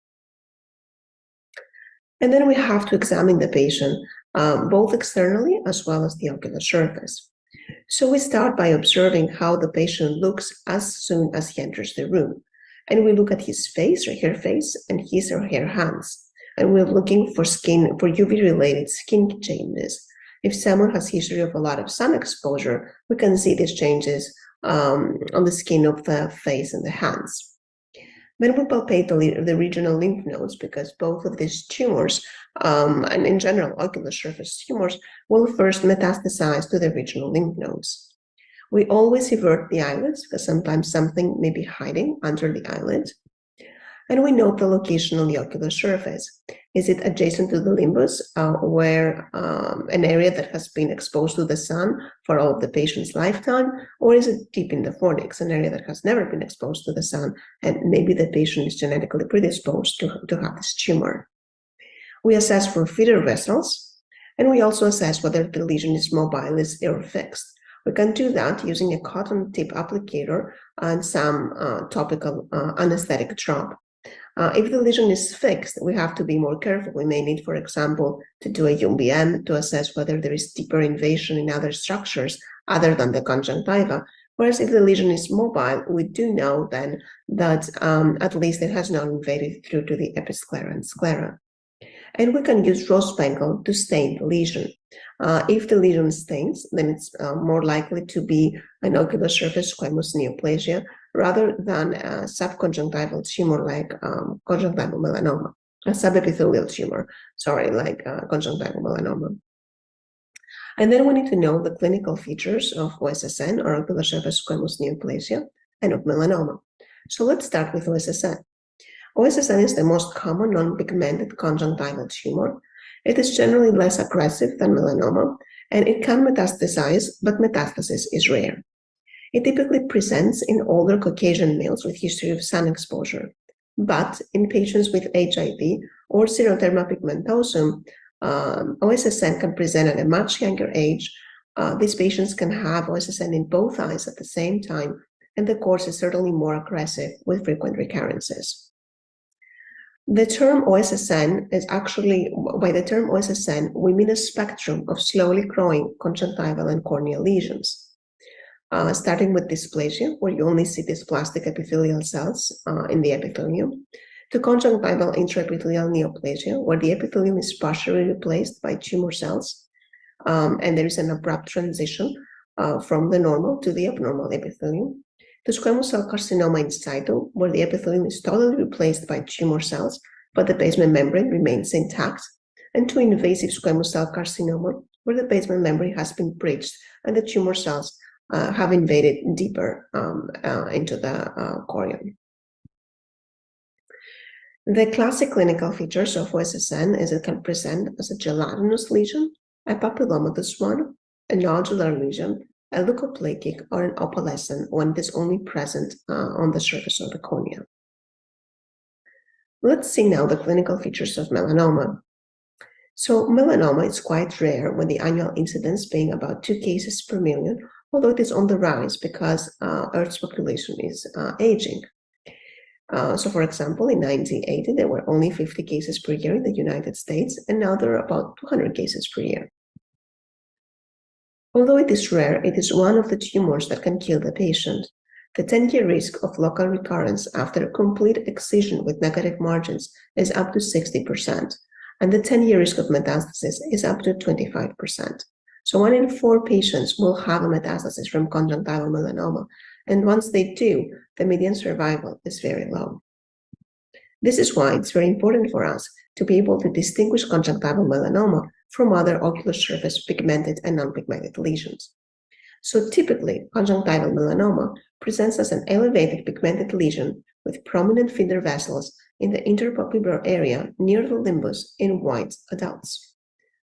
Speaker 6: And then we have to examine the patient both externally as well as the ocular surface. So we start by observing how the patient looks as soon as he enters the room. And we look at his face or her face and his or her hands. And we're looking for UV-related skin changes. If someone has history of a lot of sun exposure, we can see these changes on the skin of the face and the hands. Then we palpate the regional lymph nodes, because both of these tumors, and in general ocular surface tumors, will first metastasize to the regional lymph nodes. We always invert the eyelids, because sometimes something may be hiding under the eyelid. And we note the location on the ocular surface. Is it adjacent to the limbus, where an area that has been exposed to the sun for all of the patient's lifetime, or is it deep in the fornix, an area that has never been exposed to the sun, and maybe the patient is genetically predisposed to have this tumor? We assess for feeder vessels, and we also assess whether the lesion is mobile or fixed. We can do that using a cotton tip applicator and some topical anesthetic drop. If the lesion is fixed, we have to be more careful. We may need, for example, to do a UMBM to assess whether there is deeper invasion in other structures other than the conjunctiva. Whereas if the lesion is mobile, we do know then that at least it has not invaded through to the episclera and sclera. And we can use Rossbengal to stain the lesion. If the lesion stains, then it's more likely to be an ocular surface squamous neoplasia rather than a subconjunctival tumor like conjunctival melanoma, a subepithelial tumor, like conjunctival melanoma. And then we need to know the clinical features of OSSN, or ocular surface squamous neoplasia, and of melanoma. So let's start with OSSN. OSSN is the most common non-pigmented conjunctival tumor. It is generally less aggressive than melanoma, and it can metastasize, but metastasis is rare. It typically presents in older Caucasian males with history of sun exposure. But in patients with HIV or xeroderma pigmentosum, OSSN can present at a much younger age. These patients can have OSSN in both eyes at the same time, and the course is certainly more aggressive with frequent recurrences. The term OSSN is actually, by the term OSSN, we mean a spectrum of slowly growing conjunctival and corneal lesions. Starting with dysplasia, where you only see dysplastic epithelial cells in the epithelium, to conjunctival intraepithelial neoplasia, where the epithelium is partially replaced by tumor cells, and there is an abrupt transition from the normal to the abnormal epithelium, to squamous cell carcinoma in situ, where the epithelium is totally replaced by tumor cells, but the basement membrane remains intact, and to invasive squamous cell carcinoma, where the basement membrane has been breached and the tumor cells have invaded deeper into the chorion. The classic clinical features of OSSN is it can present as a gelatinous lesion, a papillomatous one, a nodular lesion, a leukoplakic, or an opalescent when it is only present on the surface of the cornea. Let's see now the clinical features of melanoma. So melanoma is quite rare, with the annual incidence being about 2 cases per million, although it is on the rise because Earth's population is aging. So for example, in 1980, there were only 50 cases per year in the United States, and now there are about 200 cases per year. Although it is rare, it is one of the tumors that can kill the patient. The 10-year risk of local recurrence after a complete excision with negative margins is up to 60%, and the 10-year risk of metastasis is up to 25%. So 1 in 4 patients will have a metastasis from conjunctival melanoma, and once they do, the median survival is very low. This is why it's very important for us to be able to distinguish conjunctival melanoma from other ocular surface pigmented and non-pigmented lesions. So typically, conjunctival melanoma presents as an elevated pigmented lesion with prominent feeder vessels in the interpupillar area near the limbus in white adults.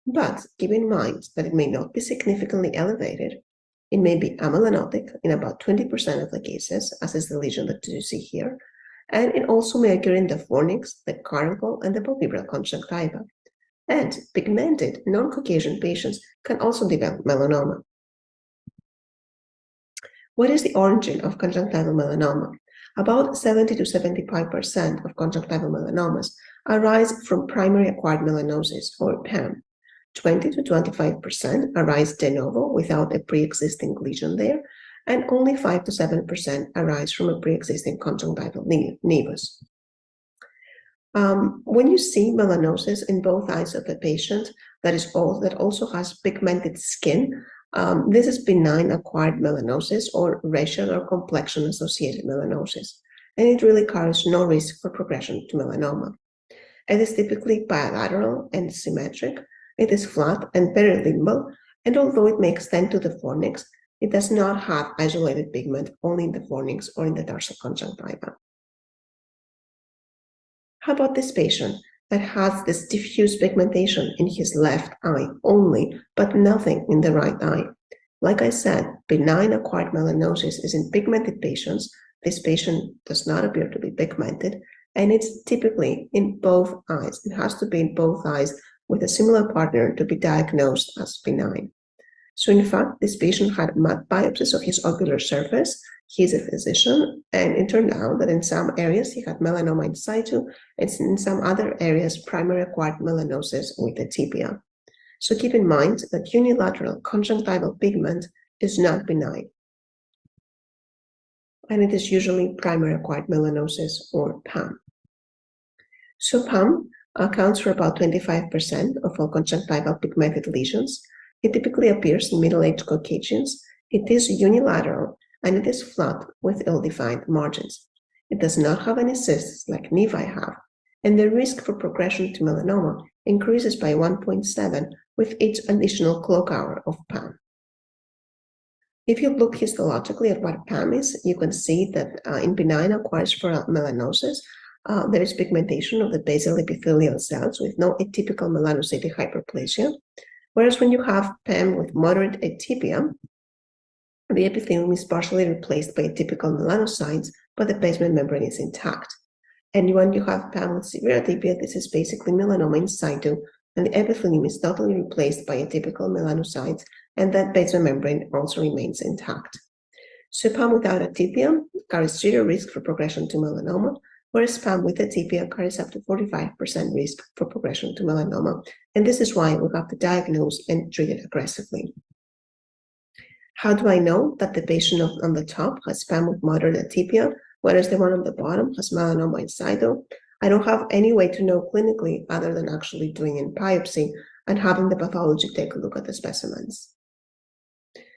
Speaker 6: But keep in mind that it may not be significantly elevated. It may be amelanotic in about 20% of the cases, as is the lesion that you see here, and it also may occur in the fornix, the caruncle, and the palpebral conjunctiva. And pigmented non-Caucasian patients can also develop melanoma. What is the origin of conjunctival melanoma? About 70 to 75% of conjunctival melanomas arise from primary acquired melanosis, or PAM. 20 to 25% arise de novo without a pre-existing lesion there, and only 5 to 7% arise from a pre-existing conjunctival nevus. When you see melanosis in both eyes of a patient that also has pigmented skin, this is benign acquired melanosis or racial or complexion-associated melanosis, and it really carries no risk for progression to melanoma. It is typically bilateral and symmetric. It is flat and perilimbal, and although it may extend to the fornix, it does not have isolated pigment only in the fornix or in the dorsal conjunctiva. How about this patient that has this diffuse pigmentation in his left eye only, but nothing in the right eye? Like I said, benign acquired melanosis is in pigmented patients. This patient does not appear to be pigmented, and it's typically in both eyes. It has to be in both eyes with a similar partner to be diagnosed as benign. So in fact, this patient had mud biopsies of his ocular surface. He's a physician, and it turned out that in some areas he had melanoma in situ, and in some other areas primary acquired melanosis with the tibia. So keep in mind that unilateral conjunctival pigment is not benign, and it is usually primary acquired melanosis or PAM. So PAM accounts for about 25% of all conjunctival pigmented lesions. It typically appears in middle-aged Caucasians. It is unilateral, and it is flat with ill-defined margins. It does not have any cysts like nevi have, and the risk for progression to melanoma increases by 1.7 with each additional clock hour of PAM. If you look histologically at what PAM is, you can see that in benign acquired sporal melanosis, there is pigmentation of the basal epithelial cells with no atypical melanocytic hyperplasia, whereas when you have PAM with moderate atypia, the epithelium is partially replaced by atypical melanocytes, but the basement membrane is intact. And when you have PAM with severe atypia, this is basically melanoma in situ, and the epithelium is totally replaced by a typical melanocyte, and that basal membrane also remains intact. So PAM without atypia carries zero risk for progression to melanoma, whereas PAM with atypia carries up to 45% risk for progression to melanoma. And this is why we have to diagnose and treat it aggressively. How do I know that the patient on the top has PAM with moderate atypia, whereas the one on the bottom has melanoma in situ? I don't have any way to know clinically other than actually doing a biopsy and having the pathology take a look at the specimens.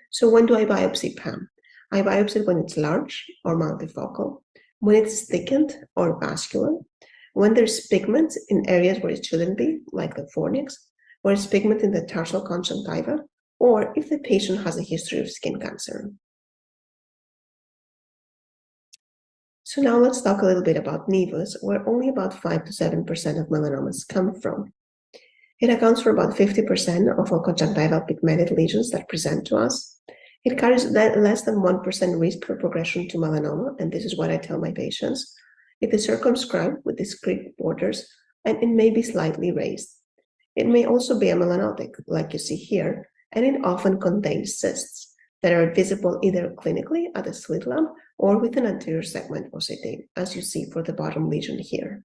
Speaker 6: So when do I biopsy PAM? I biopsy it when it's large or multifocal, when it's thickened or vascular, when there's pigment in areas where it shouldn't be, like the fornix, where it's pigment in the tarsal conjunctiva, or if the patient has a history of skin cancer. So now let's talk a little bit about nevus, where only about 5 to 7% of melanomas come from. It accounts for about 50% of all conjunctival pigmented lesions that present to us. It carries less than 1% risk for progression to melanoma, and this is what I tell my patients. It is circumscribed with discrete borders, and it may be slightly raised. It may also be a melanotic, like you see here, and it often contains cysts that are visible either clinically at a slit lamp or with an anterior segment OCT, as you see for the bottom lesion here.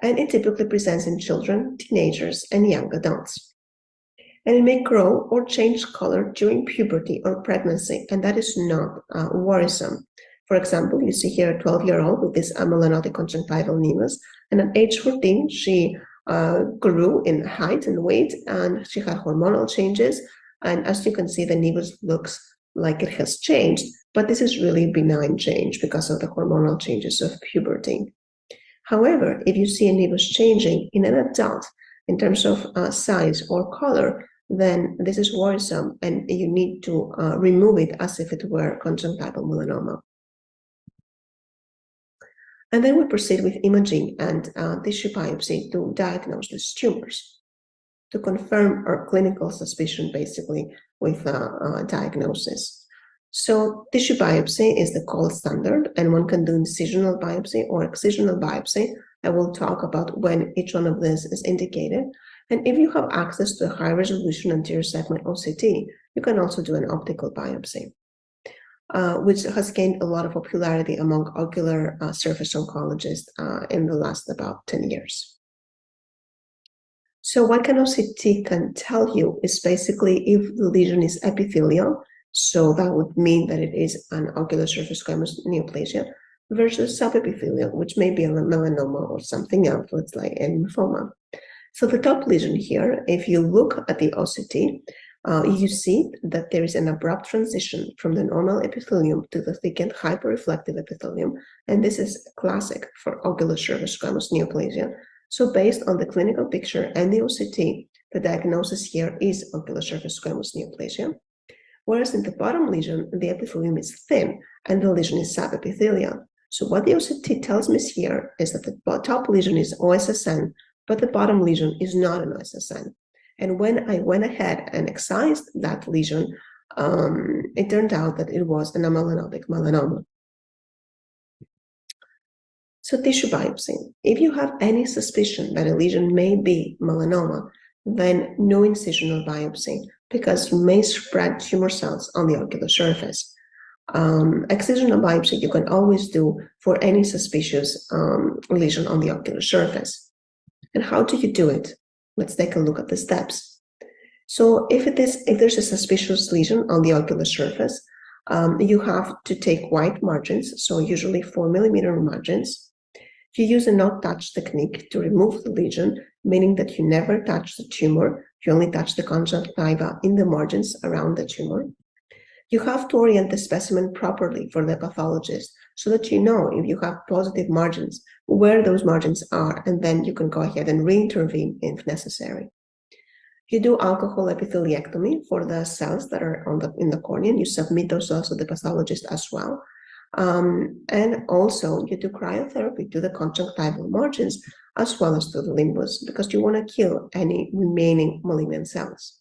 Speaker 6: And it typically presents in children, teenagers, and young adults. And it may grow or change color during puberty or pregnancy, and that is not worrisome. For example, you see here a 12-year-old with this melanotic conjunctival nevus, and at age 14, she grew in height and weight, and she had hormonal changes. And as you can see, the nevus looks like it has changed, but this is really benign change because of the hormonal changes of puberty. However, if you see a nevus changing in an adult in terms of size or color, then this is worrisome and you need to remove it as if it were conjunctival melanoma. And then we proceed with imaging and tissue biopsy to diagnose these tumors, to confirm our clinical suspicion basically with diagnosis. So tissue biopsy is the gold standard, and one can do incisional biopsy or excisional biopsy. I will talk about when each one of these is indicated. And if you have access to a high resolution anterior segment OCT, you can also do an optical biopsy, which has gained a lot of popularity among ocular surface oncologists in the last about 10 years. So what an OCT can tell you is basically if the lesion is epithelial, so that would mean that it is an ocular surface squamous neoplasia, versus subepithelial, which may be a melanoma or something else, it's like a lymphoma. So the top lesion here, if you look at the OCT, you see that there is an abrupt transition from the normal epithelium to the thickened hyperreflective epithelium, and this is classic for ocular surface squamous neoplasia. So based on the clinical picture and the OCT, the diagnosis here is ocular surface squamous neoplasia. Whereas in the bottom lesion, the epithelium is thin and the lesion is subepithelial. So what the OCT tells me here is that the top lesion is OSSN, but the bottom lesion is not an OSSN. And when I went ahead and excised that lesion, it turned out that it was an amelanotic melanoma. So tissue biopsy. If you have any suspicion that a lesion may be melanoma, then no incisional biopsy, because you may spread tumor cells on the ocular surface. Excisional biopsy you can always do for any suspicious lesion on the ocular surface. And how do you do it? Let's take a look at the steps. So if there's a suspicious lesion on the ocular surface, you have to take white margins, so usually 4mm margins. You use a not-touch technique to remove the lesion, meaning that you never touch the tumor, you only touch the conjunctiva in the margins around the tumor. You have to orient the specimen properly for the pathologist so that you know if you have positive margins, where those margins are, and then you can go ahead and re-intervene if necessary. You do alcohol epitheliectomy for the cells that are in the cornea, and you submit those cells to the pathologist as well. And also you do cryotherapy to the conjunctival margins as well as to the limbus, because you want to kill any remaining malignant cells.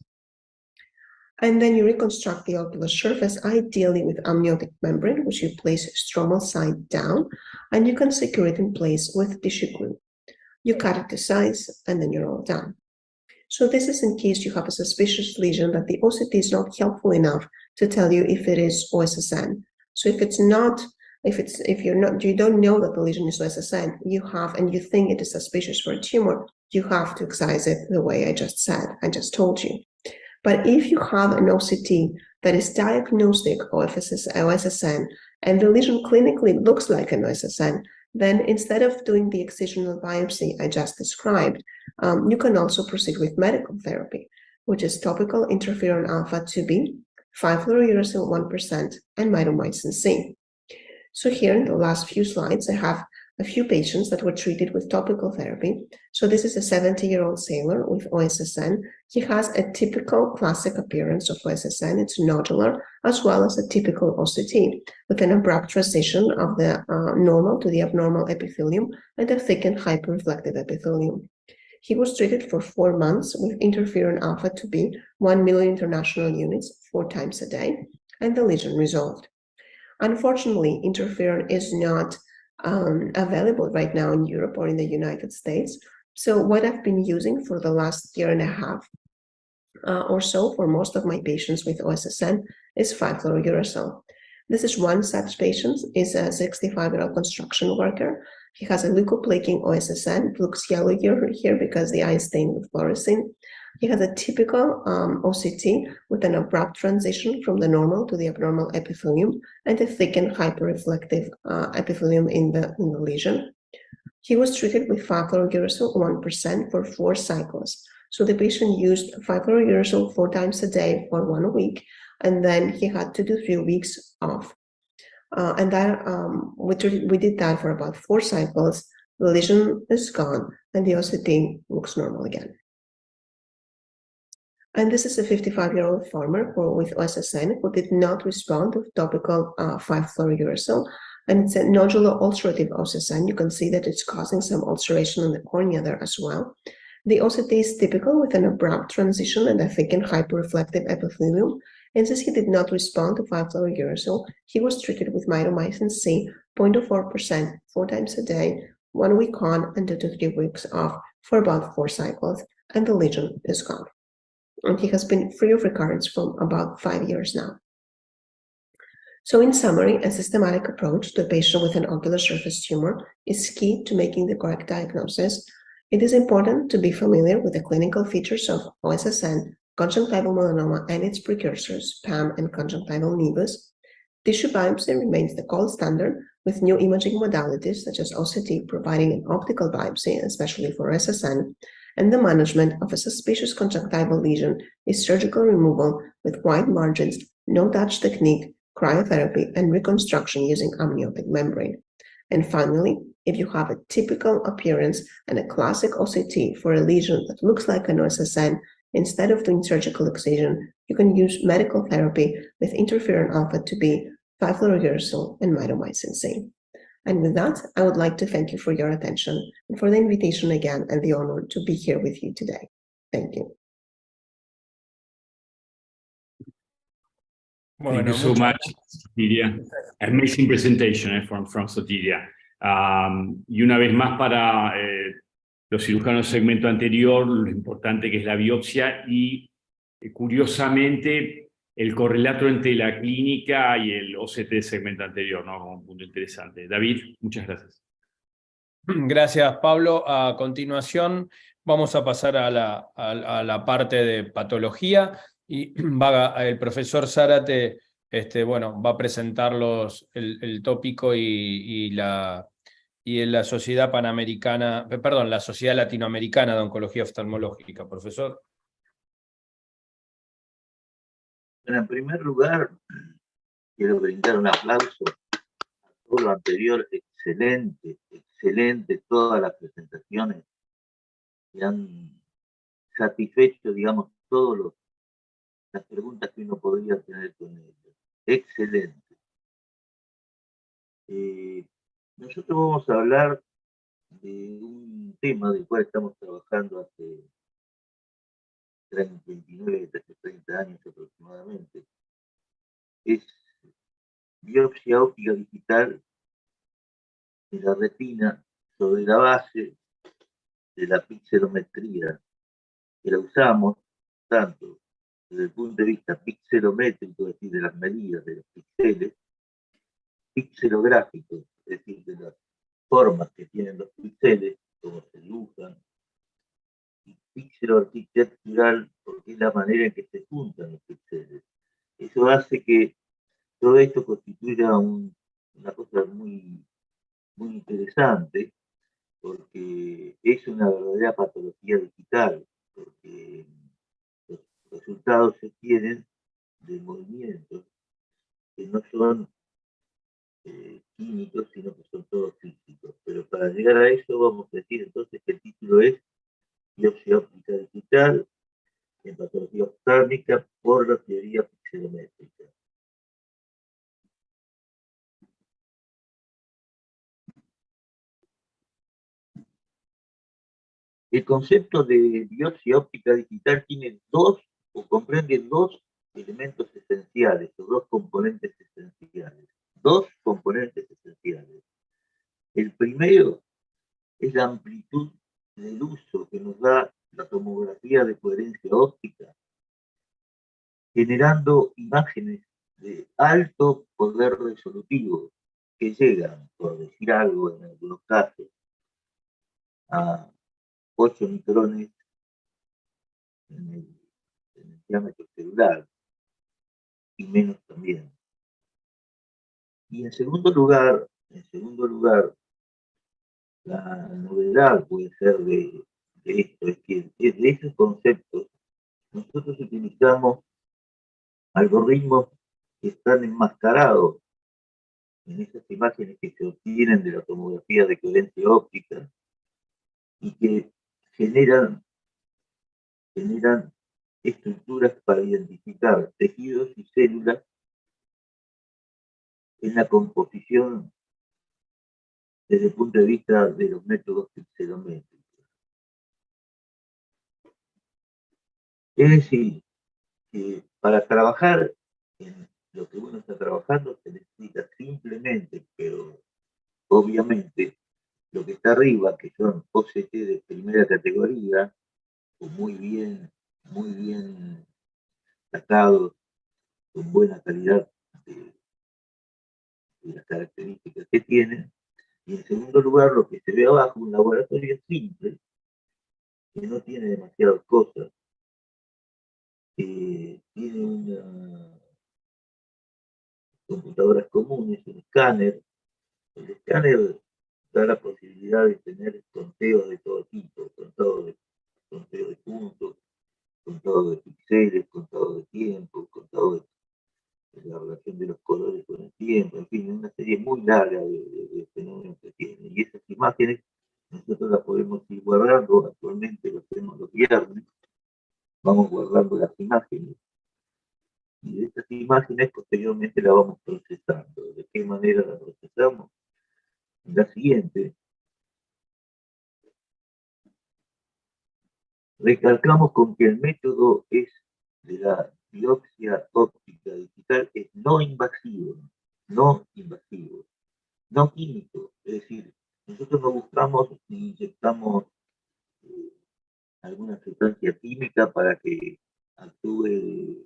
Speaker 6: And then you reconstruct the ocular surface, ideally with amniotic membrane, which you place stromal side down, and you can secure it in place with tissue glue. You cut it to size, and then you're all done. So this is in case you have a suspicious lesion that the OCT is not helpful enough to tell you if it is OSSN. So if it's not, you don't know that the lesion is OSSN, and you think it is suspicious for a tumor, you have to excise it the way I just said, I just told you. But if you have an OCT that is diagnostic of OSSN and the lesion clinically looks like an OSSN, then instead of doing the excisional biopsy I just described, you can also proceed with medical therapy, which is topical interferon alpha 2b, 5-fluorouracil 1%, and mitomycin C. So here in the last few slides, I have a few patients that were treated with topical therapy. So this is a 70-year-old sailor with OSSN. He has a typical classic appearance of OSSN. It's nodular, as well as a typical OCT, with an abrupt transition of the normal to the abnormal epithelium and a thickened hyperreflective epithelium. He was treated for 4 months with interferon alpha 2b, 1 million international units, 4 times a day, and the lesion resolved. Unfortunately, interferon is not available right now in Europe or in the United States. So what I've been using for the last year and a half or so for most of my patients with OSSN is 5-fluorouracil. This is one such patient, is a 65-year-old construction worker. He has a leukoplaking OSSN. It looks yellow here because the eye is stained with fluorescein. He has a typical OCT with an abrupt transition from the normal to the abnormal epithelium and a thickened hyperreflective epithelium in the lesion. He was treated with 5-fluorouracil 1% for 4 cycles. So the patient used 5-fluorouracil 4 times a day for 1 week, and then he had 2 to 3 weeks off. And that we did that for about 4 cycles. The lesion is gone, and the OCT looks normal again. And this is a 55-year-old farmer with OSSN who did not respond to topical 5-fluorouracil, and it's a nodular ulcerative OSSN. You can see that it's causing some ulceration in the cornea there as well. The OCT is typical with an abrupt transition and a thickened hyperreflective epithelium. And since he did not respond to 5-fluorouracil, he was treated with mitomycin C, 0.04%, 4 times a day, 1 week on and 2 to 3 weeks off for about 4 cycles, and the lesion is gone. And he has been free of recurrence for about 5 years now. So in summary, a systematic approach to a patient with an ocular surface tumor is key to making the correct diagnosis. It is important to be familiar with the clinical features of OSSN, conjunctival melanoma and its precursors, PAM and conjunctival nevus. Tissue biopsy remains the gold standard, with new imaging modalities such as OCT providing an optical biopsy, especially for OSSN, and the management of a suspicious conjunctival lesion is surgical removal with wide margins, no-touch technique, cryotherapy, and reconstruction using amniotic membrane. And finally, if you have a typical appearance and a classic OCT for a lesion that looks like an OSSN, instead of doing surgical excision, you can use medical therapy with interferon alpha 2b, 5-fluorouracil, and mitomycin C. And with that, I would like to thank you for your attention and for the invitation again and the honor to be here with you today. Thank you.
Speaker 3: Thank you so much, Sotiria. Amazing presentation from Sotiria. Y una vez más para los cirujanos del segmento anterior, lo importante que es la biopsia y curiosamente el correlato entre la clínica y el OCT del segmento anterior, ¿no? Como un punto interesante. David, muchas gracias.
Speaker 1: Gracias, Pablo. A continuación vamos a pasar a la parte de patología y el profesor Zárate va a presentar el tópico y la Sociedad Panamericana, perdón, la Sociedad Latinoamericana de Oncología Oftalmológica. Profesor.
Speaker 7: Bueno, en primer lugar, quiero brindar un aplauso a todo lo anterior. Excelente, excelente todas las presentaciones que han satisfecho, digamos, todas las preguntas que uno podría tener con ellos. Excelente. Nosotros vamos a hablar de un tema del cual estamos trabajando hace 29, 30 años aproximadamente, es biopsia óptica digital de la retina sobre la base de la pixelometría, que la usamos tanto desde el punto de vista pixelométrico, es decir, de las medidas de los píxeles, pixelográfico, es decir, de las formas que tienen los píxeles, cómo se dibujan, y píxelo-arquitectural, porque es la manera en que se juntan los píxeles. Eso hace que todo esto constituya una cosa muy, muy interesante, porque es una verdadera patología digital, porque los resultados se tienen de movimientos que no son químicos, sino que son todos físicos. Pero para llegar a eso vamos a decir entonces que el título es biopsia óptica digital en patología oftálmica por la teoría pixelométrica. El concepto de biopsia óptica digital tiene comprende dos elementos esenciales, o dos componentes esenciales. Dos componentes esenciales. El primero es la amplitud del uso que nos da la tomografía de coherencia óptica, generando imágenes de alto poder resolutivo que llegan, por decir algo en algunos casos, a 8 micrones en el diámetro celular y menos también. Y en segundo lugar, la novedad puede ser de esto, es que de esos conceptos nosotros utilizamos algoritmos que están enmascarados en esas imágenes que se obtienen de la tomografía de coherencia óptica y que generan estructuras para identificar tejidos y células en la composición desde el punto de vista de los métodos pixelométricos. Es decir, que para trabajar en lo que uno está trabajando se necesita simplemente, pero obviamente, lo que está arriba, que son OCT de primera categoría, o muy bien sacados, con buena calidad de las características que tienen. Y en segundo lugar, lo que se ve abajo, un laboratorio simple, que no tiene demasiadas cosas, tiene computadoras comunes, un escáner. El escáner da la posibilidad de tener conteos de todo tipo, conteo de puntos, contado de píxeles, contado de tiempo, contado de la relación de los colores con el tiempo, en fin, una serie muy larga de fenómenos que tiene. Y esas imágenes nosotros las podemos ir guardando, actualmente lo hacemos los viernes, vamos guardando las imágenes. Y de esas imágenes posteriormente las vamos procesando. ¿De qué manera las procesamos? La siguiente. Recalcamos con que el método de la biopsia óptica digital es no invasivo, no químico. Es decir, nosotros no buscamos ni inyectamos alguna sustancia química para que actúe de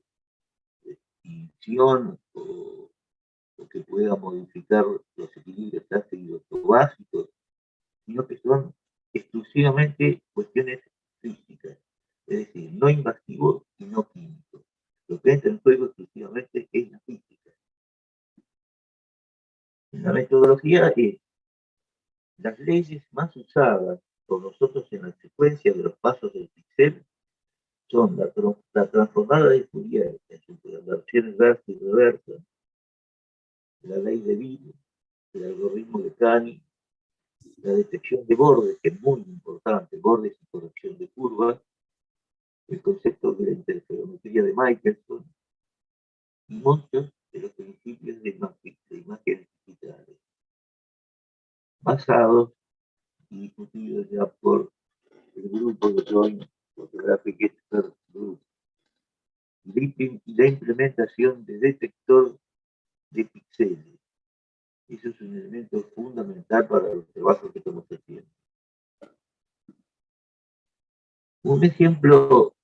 Speaker 7: extinción o que pueda modificar los equilibrios ácidos o básicos, sino que son exclusivamente cuestiones físicas, es decir, no invasivos y no químicos. Lo que entra en juego exclusivamente es la física. La metodología es las leyes más usadas por nosotros en la secuencia de los pasos del píxel son la transformada de Fourier en sus versiones versa y reversa, la ley de Bill, el algoritmo de Cani, la detección de bordes, que es muy importante, bordes y corrección de curvas, el concepto de la interferometría de Michelson y muchos de los principios de imágenes digitales, basados y discutidos ya por el grupo de Joint Photographic Expert Group, y la implementación de detector de píxeles. Eso es un elemento fundamental para los trabajos que estamos haciendo. Un ejemplo,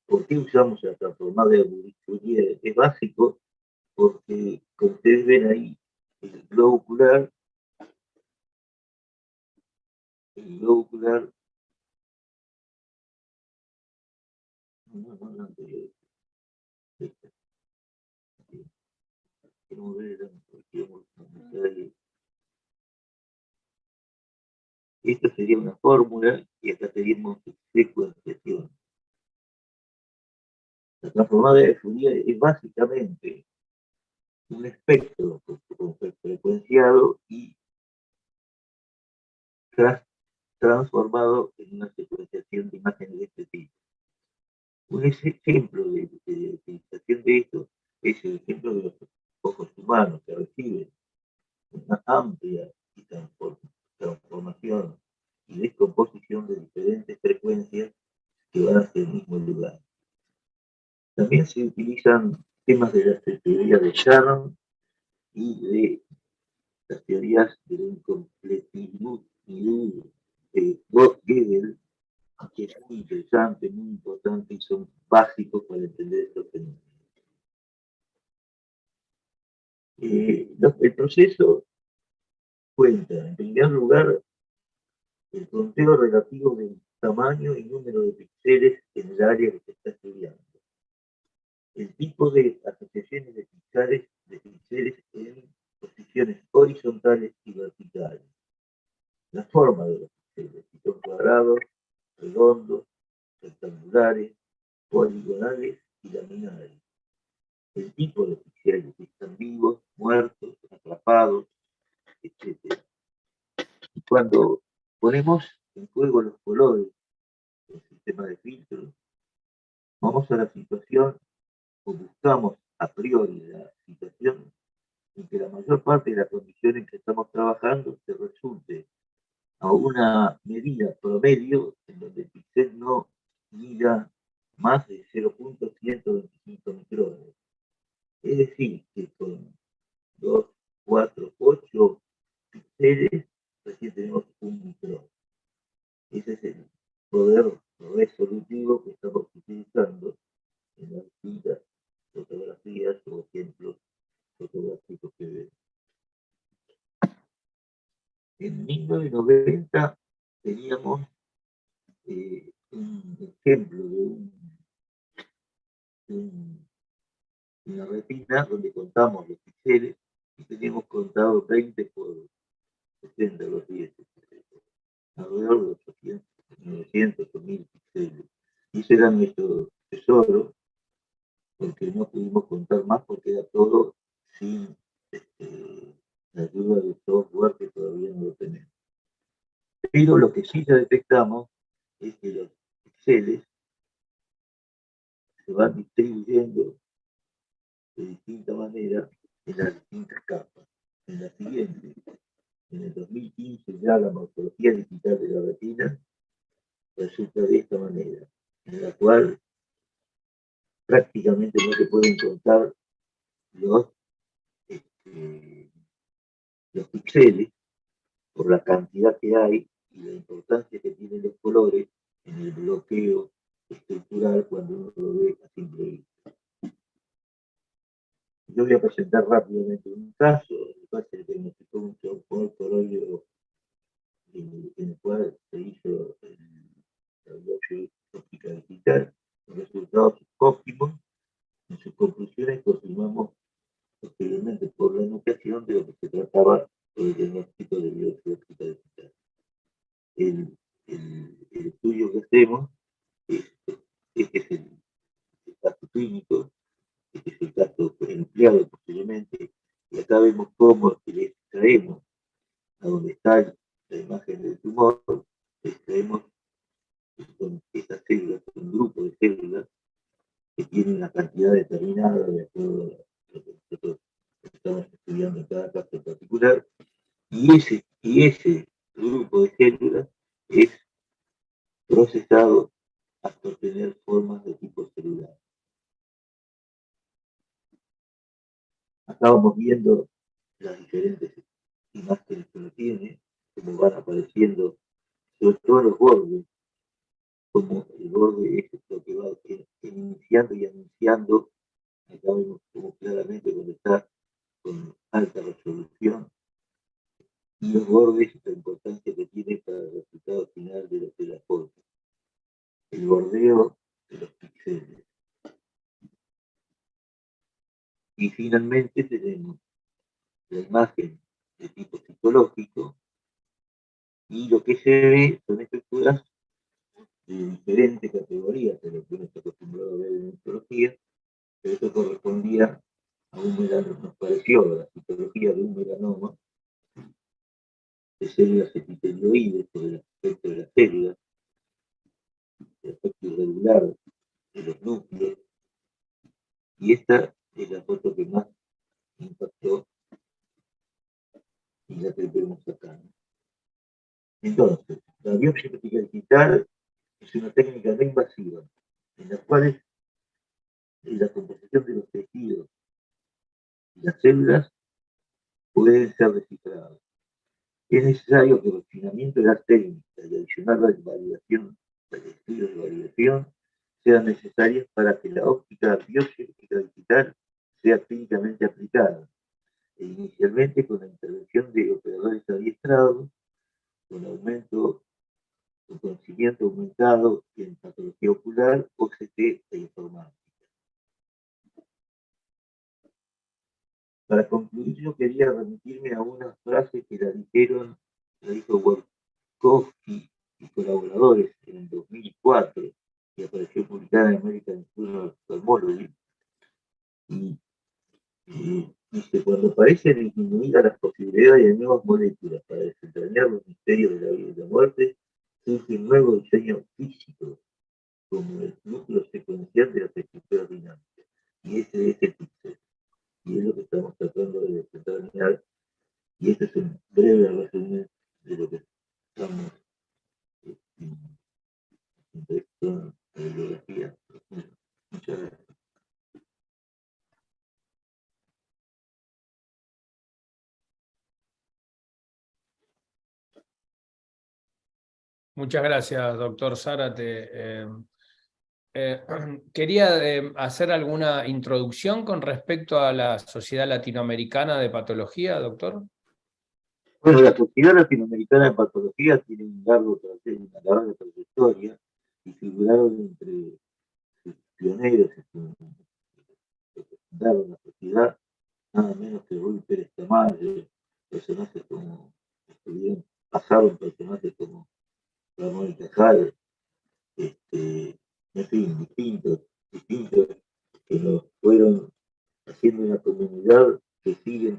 Speaker 7: ¿por qué usamos la transformada de auditoría? Es básico porque, como ustedes ven ahí, el globo ocular, no anterior. Quiero ver, esto sería una fórmula y acá tenemos secuenciación. La transformada de Fourier es básicamente un espectro frecuenciado y transformado en una secuenciación de imágenes de este tipo. Un ejemplo de utilización de esto es el ejemplo de los ojos humanos que reciben una amplia transformación y descomposición de diferentes frecuencias que van hacia el mismo lugar. También se utilizan temas de la teoría de Shannon y de las teorías de la incompletitud de Gödel, que es muy interesante, muy importante y son básicos para entender estos fenómenos. El proceso cuenta, en primer lugar, el conteo relativo del tamaño y número de píxeles en el área que se está estudiando. El tipo de asociaciones de píxeles en posiciones horizontales y verticales. La forma de los píxeles, si son cuadrados, redondos, rectangulares, poligonales y laminares. El tipo de píxeles, si están vivos, muertos, atrapados, etc. Y cuando ponemos en juego los colores del sistema de filtros, vamos a la situación o buscamos a priori la situación en que la mayor parte de la condición en que estamos trabajando se resulte a una medida promedio en donde el píxel no mida más de 0.125 micrones. Es decir, que con 2, 4, 8 píxeles recién tenemos un micrón. Ese es el poder resolutivo que estamos utilizando en las distintas fotografías o ejemplos fotográficos que ven. En 1990 teníamos un ejemplo de una retina donde contamos los píxeles y teníamos contado 20 por 60 los 10, alrededor de 800, 900 o 1000 píxeles. Y ese era nuestro tesoro, porque no pudimos contar más porque era todo sin la ayuda del software que todavía no lo tenemos. Pero lo que sí ya detectamos es que los píxeles se van distribuyendo de distinta manera en las distintas capas. En la siguiente, en el 2015 ya la morfología digital de la retina resulta de esta manera, en la cual prácticamente no se pueden contar los píxeles por la cantidad que hay y la importancia que tienen los colores en el bloqueo estructural cuando uno lo ve a simple vista. Yo voy a presentar rápidamente un caso, el cual se diagnosticó un coroide en el cual se hizo la biopsia óptica digital. Los resultados óptimos, en sus conclusiones confirmamos posteriormente por la enunciación de lo que se trataba del diagnóstico de biopsia óptica digital. El estudio que hacemos este es el caso clínico, este es el caso empleado posteriormente, y acá vemos cómo le extraemos a donde está la imagen del tumor, le extraemos con estas células, un grupo de células que tienen una cantidad determinada de acuerdo a lo que nosotros estamos estudiando en cada caso en particular, y ese grupo de células es procesado hasta obtener formas de tipo celular. Acá vamos viendo las diferentes imágenes que uno tiene, como van apareciendo, sobre todo los bordes, como el borde es lo que va iniciando y anunciando. Acá vemos como claramente cuando está con alta resolución, y los bordes, la importancia que tiene para el resultado final de lo que es la foto. El bordeo de los píxeles. Y finalmente tenemos la imagen de tipo psicológico, y lo que se ve son estructuras de diferentes categorías de lo que uno está acostumbrado a ver en psicología, pero esto correspondía a un melanoma, nos pareció a la citología de un melanoma, de células epitelioides por el aspecto de las células, el aspecto irregular de los núcleos, y esta es la foto que más impactó y la que vemos acá. Entonces, la biopsia óptica digital es una técnica no invasiva, en la cual la composición de los tejidos y las células pueden ser descifradas. Es necesario que el refinamiento de las técnicas y adicional la validación, los estudios de validación, sean necesarias para que la biopsia óptica digital sea clínicamente aplicada, e inicialmente con la intervención de operadores adiestrados, con conocimiento aumentado en patología ocular, OCT e informática. Para concluir, yo quería remitirme a una frase que la dijo Warkowski y colaboradores en el 2004, que apareció publicada en American Journal of Ophthalmology, y dice: cuando parecen disminuidas las posibilidades de nuevas moléculas para desentrañar los misterios de la vida y la muerte, surge un nuevo diseño físico, como el núcleo secuencial de las estructuras dinámicas. Y ese es el píxel. Y es lo que estamos tratando de desentrañar. Y este es un breve resumen de lo que estamos en esta bibliografía. Muchas gracias.
Speaker 1: Muchas gracias, doctor Zárate. Quería hacer alguna introducción con respecto a la Sociedad Latinoamericana de Patología, doctor.
Speaker 7: Bueno, la Sociedad Latinoamericana de Patología tiene una larga trayectoria, y figuraron entre sus pioneros que fundaron la sociedad, nada menos que Rui Pérez Tamayo, personajes como pasaron personajes como Ramón y Cajal, en fin, distintos, que nos fueron haciendo una comunidad que sigue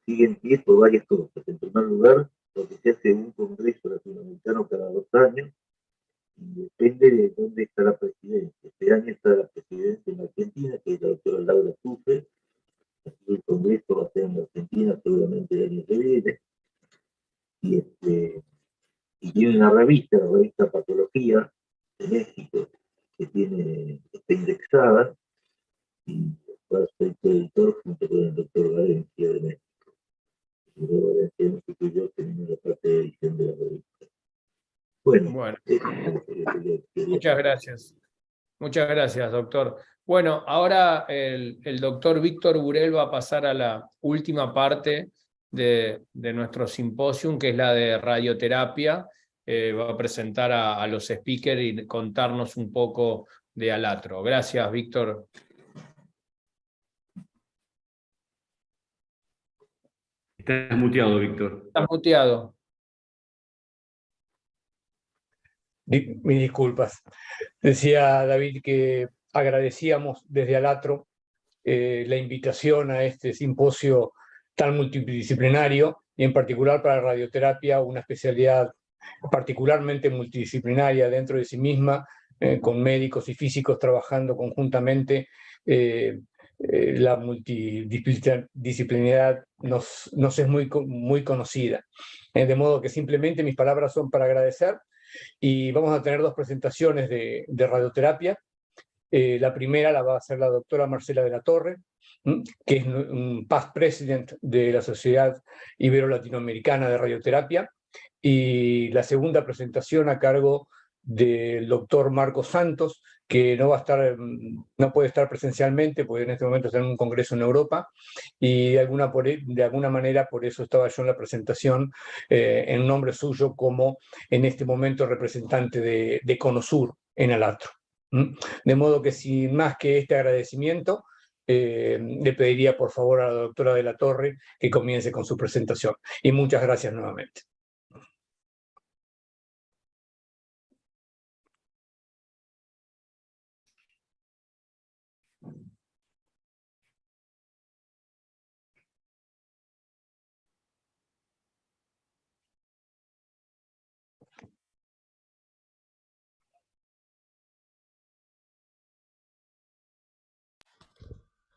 Speaker 7: en pie por varias cosas. En primer lugar, porque se hace un congreso latinoamericano cada 2 años, y depende de dónde está la presidencia. Este año está la presidencia en Argentina, que es la doctora Laura Tufe. El congreso va a ser en Argentina seguramente el año que viene, y tiene una revista, la revista Patología de México, que está indexada, y va a ser editor junto con el doctor Valencia de México. Y luego Valencia de México y yo tenemos la parte de edición de la revista. Bueno.
Speaker 1: Muchas gracias. Muchas gracias, doctor. Bueno, ahora el doctor Víctor Burel va a pasar a la última parte de nuestro simposium, que es la de radioterapia. Va a presentar a los speakers y contarnos un poco de Alatro. Gracias, Víctor.
Speaker 3: Estás muteado, Víctor.
Speaker 1: Estás muteado.
Speaker 8: Mis disculpas. Decía David que agradecíamos desde Alatro la invitación a este simposio tan multidisciplinario, y en particular para radioterapia, una especialidad particularmente multidisciplinaria dentro de sí misma, con médicos y físicos trabajando conjuntamente la multidisciplinaridad nos es muy conocida. De modo que simplemente mis palabras son para agradecer, y vamos a tener dos presentaciones de radioterapia. La primera la va a hacer la doctora Marcela de la Torre, que es un past president de la Sociedad Ibero-Latinoamericana de Radioterapia, y la segunda presentación a cargo del doctor Marcos Santos, que no puede estar presencialmente, porque en este momento está en un congreso en Europa, y de alguna manera por eso estaba yo en la presentación en nombre suyo como en este momento representante de CONOSUR en Alatro. De modo que sin más que este agradecimiento, le pediría por favor a la doctora de la Torre que comience con su presentación. Y muchas gracias nuevamente.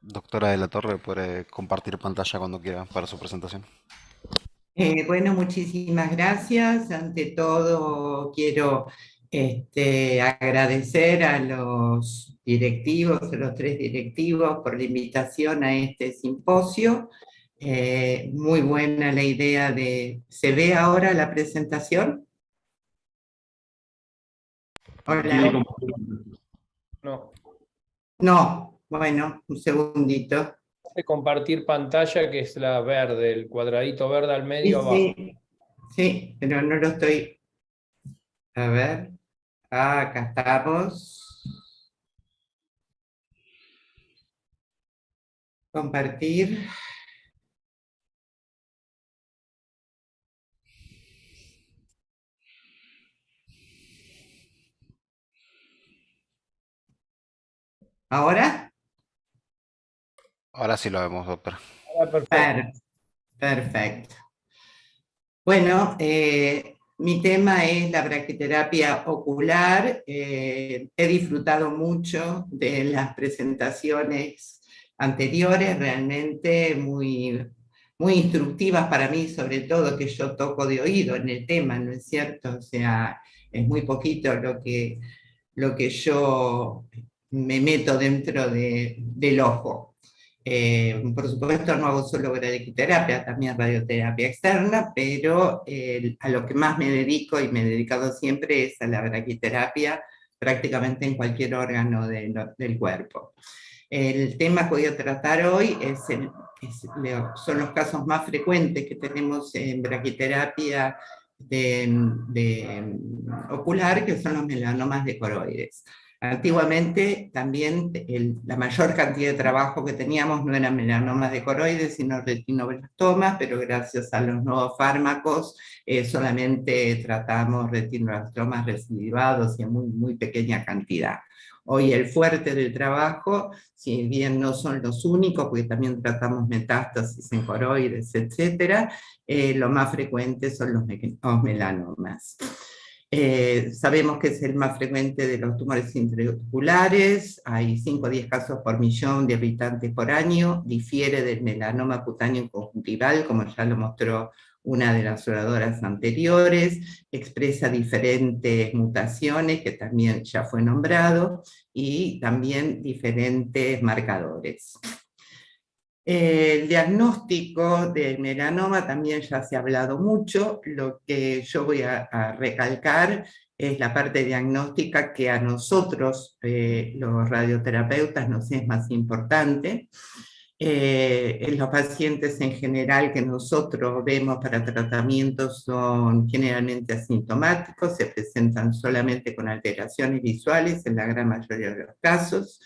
Speaker 9: Doctora de la Torre, puede compartir pantalla cuando quiera para su presentación.
Speaker 10: Bueno, muchísimas gracias. Ante todo, quiero agradecer a los directivos, a los 3 directivos, por la invitación a este simposio. Muy buena la idea de... ¿Se ve ahora la presentación? Hola.
Speaker 1: No.
Speaker 10: No, bueno, un segundito.
Speaker 1: De compartir pantalla, que es la verde, el cuadradito verde al medio abajo.
Speaker 10: Sí, pero no lo estoy... A ver, acá estamos. Compartir. ¿Ahora?
Speaker 9: Ahora sí lo vemos, doctora.
Speaker 10: Perfecto. Bueno, mi tema es la braquiterapia ocular. He disfrutado mucho de las presentaciones anteriores, realmente muy instructivas para mí, sobre todo que yo toco de oído en el tema, ¿no es cierto? O sea, es muy poquito lo que yo me meto dentro del ojo. Por supuesto no hago solo braquiterapia, también radioterapia externa, pero a lo que más me dedico y me he dedicado siempre es a la braquiterapia prácticamente en cualquier órgano del cuerpo. El tema que voy a tratar hoy son los casos más frecuentes que tenemos en braquiterapia ocular, que son los melanomas de coroides. Antiguamente también la mayor cantidad de trabajo que teníamos no eran melanomas de coroides, sino retinoblastomas, pero gracias a los nuevos fármacos solamente tratamos retinoblastomas recidivados y en muy pequeña cantidad. Hoy el fuerte del trabajo, si bien no son los únicos, porque también tratamos metástasis en coroides, etc., lo más frecuente son los melanomas. Sabemos que es el más frecuente de los tumores intraoculares, hay 5 o 10 casos por millón de habitantes por año, difiere del melanoma cutáneo conjuntival, como ya lo mostró una de las oradoras anteriores, expresa diferentes mutaciones, que también ya fue nombrado, y también diferentes marcadores. El diagnóstico del melanoma también ya se ha hablado mucho. Lo que yo voy a recalcar es la parte diagnóstica que a nosotros, los radioterapeutas, nos es más importante. En los pacientes en general que nosotros vemos para tratamientos son generalmente asintomáticos, se presentan solamente con alteraciones visuales en la gran mayoría de los casos.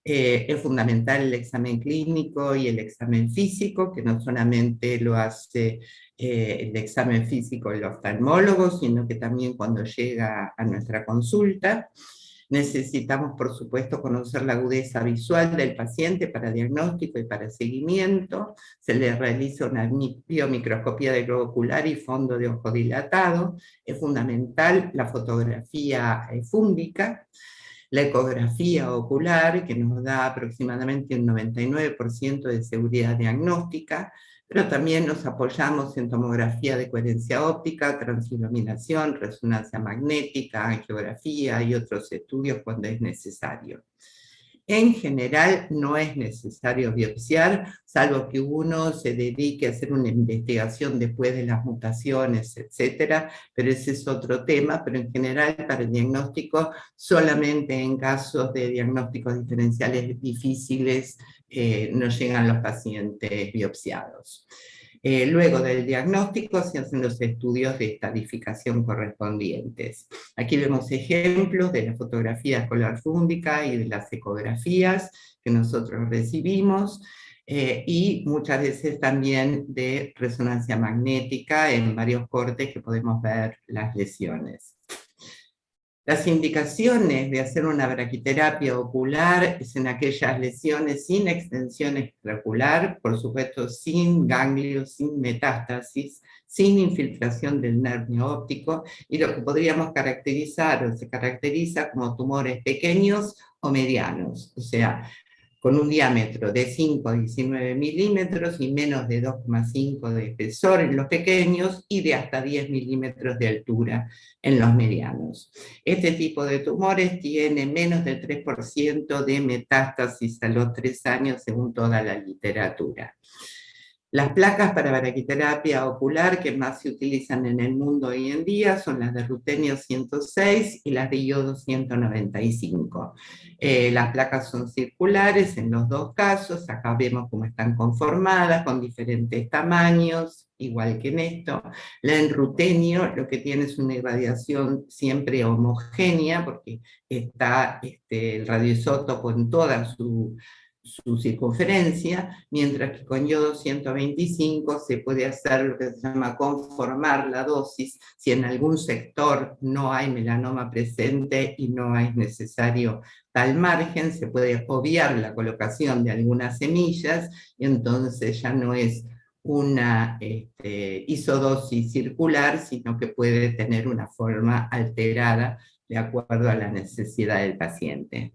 Speaker 10: Es fundamental el examen clínico y el examen físico, que no solamente lo hace el examen físico el oftalmólogo, sino que también cuando llega a nuestra consulta. Necesitamos, por supuesto, conocer la agudeza visual del paciente para diagnóstico y para seguimiento. Se le realiza una biomicroscopía de globo ocular y fondo de ojo dilatado. Es fundamental la fotografía fúngica. la ecografía ocular, que nos da aproximadamente un 99% de seguridad diagnóstica, pero también nos apoyamos en tomografía de coherencia óptica, transiluminación, resonancia magnética, angiografía y otros estudios cuando es necesario. En general no es necesario biopsiar, salvo que uno se dedique a hacer una investigación después de las mutaciones, etcétera, pero ese es otro tema, pero en general para el diagnóstico, solamente en casos de diagnósticos diferenciales difíciles no llegan los pacientes biopsiados. Luego del diagnóstico se hacen los estudios de estadificación correspondientes. Aquí vemos ejemplos de la fotografía escolar fúndica y de las ecografías que nosotros recibimos, y muchas veces también de resonancia magnética en varios cortes que podemos ver las lesiones. Las indicaciones de hacer una braquiterapia ocular es en aquellas lesiones sin extensión extraocular, por supuesto sin ganglios, sin metástasis, sin infiltración del nervio óptico, y lo que podríamos caracterizar o se caracteriza como tumores pequeños o medianos, o sea, con un diámetro de 5 a 19 milímetros y menos de 2,5 de espesor en los pequeños y de hasta 10 milímetros de altura en los medianos. Este tipo de tumores tiene menos del 3% de metástasis a los 3 años según toda la literatura. Las placas para braquiterapia ocular que más se utilizan en el mundo hoy en día son las de rutenio 106 y las de iodo 195. Las placas son circulares en los dos casos, acá vemos cómo están conformadas, con diferentes tamaños, igual que en esto. La en rutenio lo que tiene es una irradiación siempre homogénea, porque está el radioisótopo en toda su circunferencia, mientras que con iodo 125 se puede hacer lo que se llama conformar la dosis, si en algún sector no hay melanoma presente y no es necesario tal margen, se puede obviar la colocación de algunas semillas, y entonces ya no es una isodosis circular, sino que puede tener una forma alterada de acuerdo a la necesidad del paciente.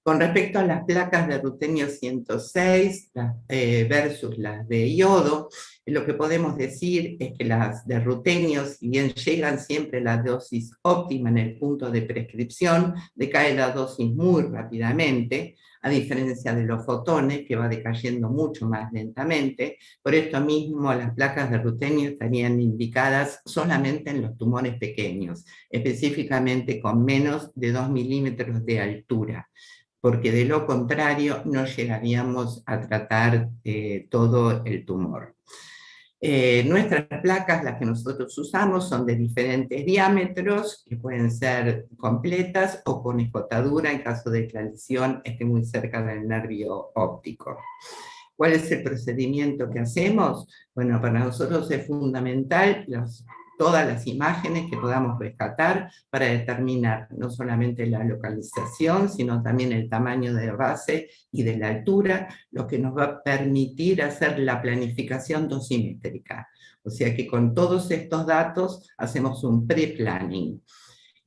Speaker 10: Con respecto a las placas de rutenio 106 versus las de iodo, lo que podemos decir es que las de rutenio, si bien llegan siempre a la dosis óptima en el punto de prescripción, decae la dosis muy rápidamente, a diferencia de los fotones, que va decayendo mucho más lentamente. Por esto mismo, las placas de rutenio estarían indicadas solamente en los tumores pequeños, específicamente con menos de 2 milímetros de altura, porque de lo contrario no llegaríamos a tratar todo el tumor. Nuestras placas, las que nosotros usamos, son de diferentes diámetros, que pueden ser completas o con escotadura en caso de que la lesión esté muy cerca del nervio óptico. ¿Cuál es el procedimiento que hacemos? Bueno, para nosotros es fundamental todas las imágenes que podamos rescatar para determinar no solamente la localización, sino también el tamaño de base y de la altura, lo que nos va a permitir hacer la planificación dosimétrica. O sea que con todos estos datos hacemos un pre-planning.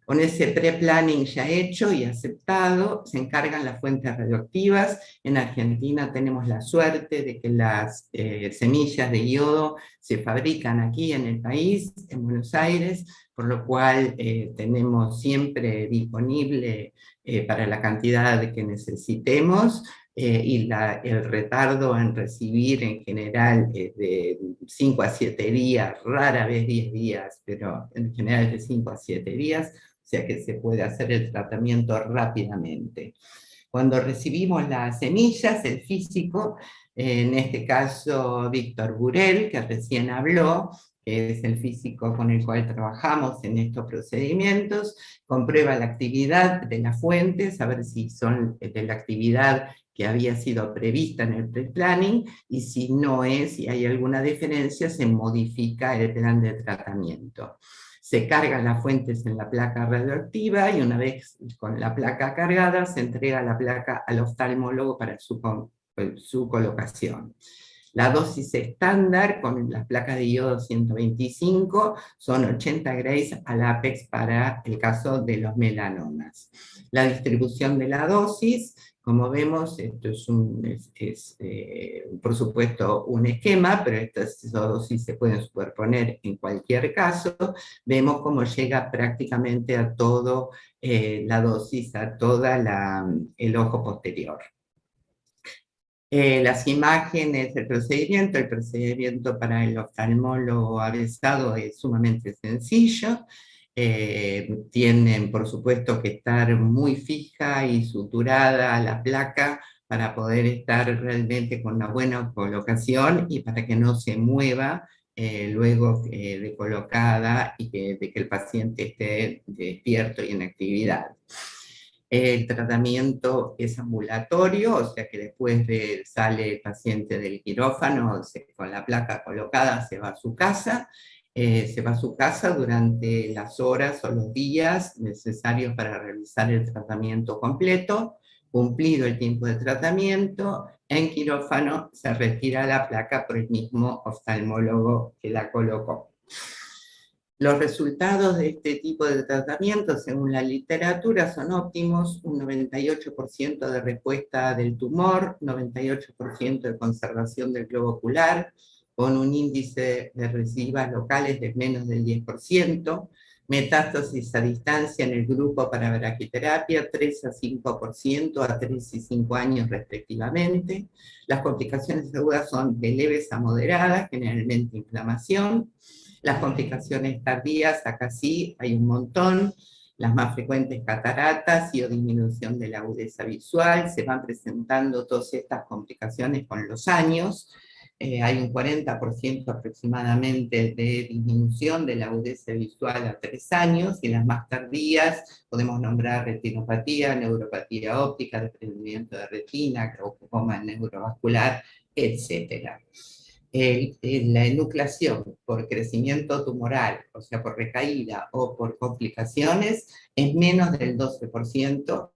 Speaker 10: Con ese pre-planning ya hecho y aceptado, se encargan las fuentes radioactivas. En Argentina tenemos la suerte de que las semillas de iodo se fabrican aquí en el país, en Buenos Aires, por lo cual tenemos siempre disponible para la cantidad que necesitemos, y el retardo en recibir en general es de 5 a 7 días, rara vez 10 días, pero en general es de 5 a 7 días, o sea que se puede hacer el tratamiento rápidamente. Cuando recibimos las semillas, el físico, en este caso Víctor Burel, que recién habló, que es el físico con el cual trabajamos en estos procedimientos, comprueba la actividad de las fuentes, a ver si son de la actividad que había sido prevista en el pre-planning, y si no es, si hay alguna diferencia, se modifica el plan de tratamiento. Se cargan las fuentes en la placa radioactiva y una vez con la placa cargada se entrega la placa al oftalmólogo para su colocación. La dosis estándar con las placas de iodo 125 son 80 grays al apex para el caso de los melanomas. La distribución de la dosis, como vemos, esto es por supuesto un esquema, pero estas dosis se pueden superponer en cualquier caso. Vemos cómo llega prácticamente a todo la dosis, a toda el ojo posterior. Las imágenes del procedimiento, el procedimiento para el oftalmólogo avesado es sumamente sencillo. Tienen, por supuesto, que estar muy fija y suturada la placa para poder estar realmente con una buena colocación y para que no se mueva luego de colocada y de que el paciente esté despierto y en actividad. El tratamiento es ambulatorio, o sea que después sale el paciente del quirófano, con la placa colocada se va a su casa. Se va a su casa durante las horas o los días necesarios para realizar el tratamiento completo. Cumplido el tiempo de tratamiento, en quirófano se retira la placa por el mismo oftalmólogo que la colocó. Los resultados de este tipo de tratamiento, según la literatura, son óptimos: un 98% de respuesta del tumor, 98% de conservación del globo ocular, con un índice de recidivas locales de menos del 10%, metástasis a distancia en el grupo para braquiterapia, 3 a 5% a 3 y 5 años respectivamente. Las complicaciones agudas son de leves a moderadas, generalmente inflamación. Las complicaciones tardías, acá sí, hay un montón. Las más frecuentes, cataratas y o disminución de la agudeza visual. Se van presentando todas estas complicaciones con los años. Hay un 40% aproximadamente de disminución de la agudeza visual a 3 años, y las más tardías podemos nombrar retinopatía, neuropatía óptica, desprendimiento de retina, glaucoma neurovascular, etc. La enucleación por crecimiento tumoral, o sea, por recaída o por complicaciones, es menos del 12%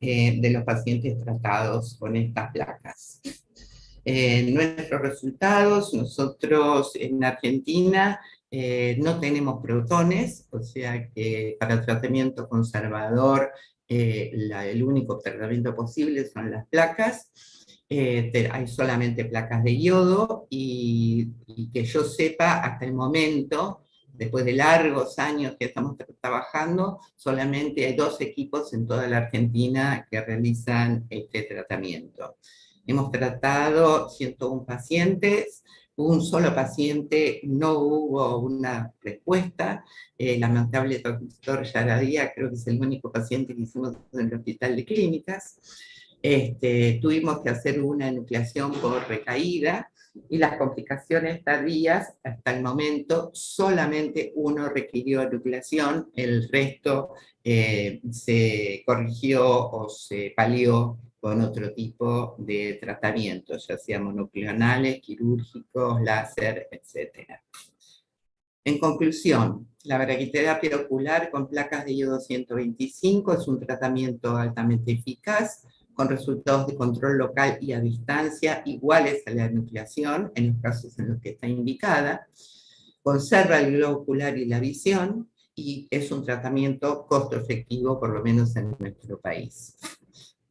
Speaker 10: de los pacientes tratados con estas placas. Nuestros resultados, nosotros en Argentina no tenemos protones, o sea que para tratamiento conservador el único tratamiento posible son las placas. Hay solamente placas de iodo y que yo sepa hasta el momento, después de largos años que estamos trabajando, solamente hay 2 equipos en toda la Argentina que realizan este tratamiento. Hemos tratado 101 pacientes, un solo paciente no hubo una respuesta. Lamentable doctor Yaradía, creo que es el único paciente que hicimos en el hospital de clínicas. Tuvimos que hacer una enucleación por recaída, y las complicaciones tardías, hasta el momento, solamente uno requirió enucleación, el resto se corrigió o se palió con otro tipo de tratamientos, ya sea monoclonales, quirúrgicos, láser, etc. En conclusión, la braquiterapia ocular con placas de iodo 125 es un tratamiento altamente eficaz, con resultados de control local y a distancia iguales a la enucleación, en los casos en los que está indicada. Conserva el globo ocular y la visión, y es un tratamiento costo efectivo, por lo menos en nuestro país.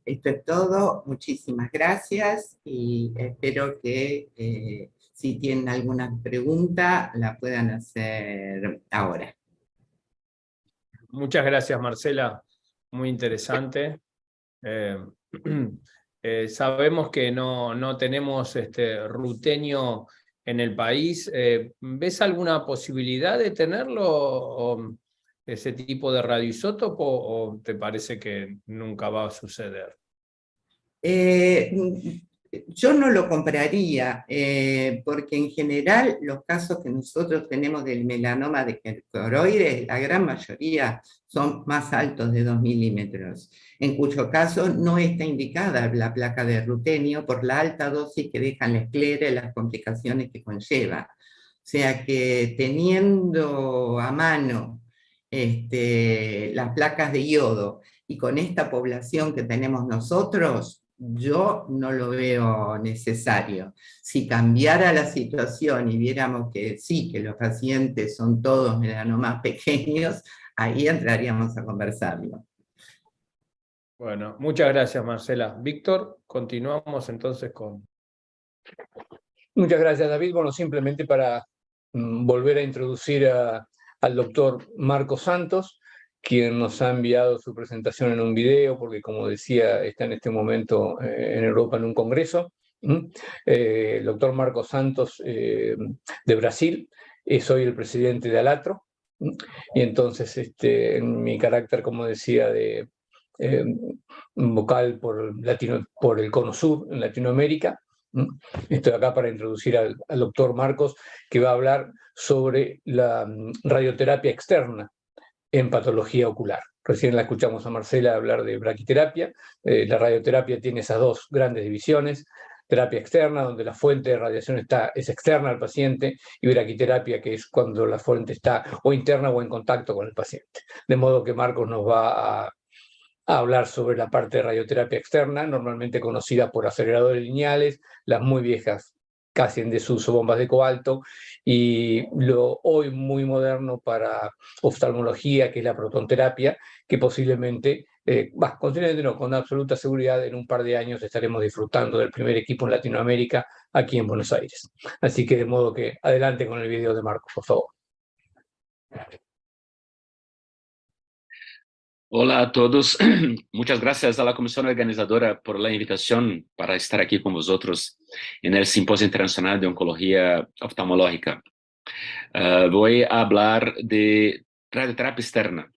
Speaker 10: Esto es todo, muchísimas gracias, y espero que si tienen alguna pregunta la puedan hacer ahora.
Speaker 1: Muchas gracias, Marcela, muy interesante. Sabemos que no tenemos rutenio en el país. ¿Ves alguna posibilidad de tenerlo, ese tipo de radioisótopo, o te parece que nunca va a suceder?
Speaker 10: Yo no lo compraría, porque en general los casos que nosotros tenemos del melanoma de coroides, la gran mayoría son más altos de 2 milímetros, en cuyo caso no está indicada la placa de rutenio por la alta dosis que deja en la esclera y las complicaciones que conlleva. O sea que teniendo a mano las placas de iodo, y con esta población que tenemos nosotros, yo no lo veo necesario. Si cambiara la situación y viéramos que sí, que los pacientes son todos melanomas pequeños, ahí entraríamos a conversarlo.
Speaker 1: Bueno, muchas gracias, Marcela. Víctor, continuamos entonces con...
Speaker 8: Muchas gracias, David. Bueno, simplemente para volver a introducir al doctor Marcos Santos, quien nos ha enviado su presentación en un video, porque como decía, está en este momento en Europa en un congreso. El doctor Marcos Santos de Brasil, soy el presidente de Alatro, y entonces en mi carácter, como decía, de vocal por el Cono Sur en Latinoamérica, estoy acá para introducir al doctor Marcos, que va a hablar sobre la radioterapia externa en patología ocular. Recién la escuchamos a Marcela hablar de braquiterapia. La radioterapia tiene esas dos grandes divisiones: terapia externa, donde la fuente de radiación es externa al paciente, y braquiterapia, que es cuando la fuente está o interna o en contacto con el paciente. De modo que Marcos nos va a hablar sobre la parte de radioterapia externa, normalmente conocida por aceleradores lineales, las muy viejas, casi en desuso, bombas de cobalto, y lo hoy muy moderno para oftalmología, que es la protonterapia, que posiblemente, posiblemente no, con absoluta seguridad, en un par de años estaremos disfrutando del primer equipo en Latinoamérica, aquí en Buenos Aires. Así que de modo que adelante con el video de Marcos, por favor.
Speaker 11: Hola a todos. Muchas gracias a la comisión organizadora por la invitación para estar aquí con vosotros en el Simposio Internacional de Oncología Oftalmológica. Voy a hablar de radioterapia externa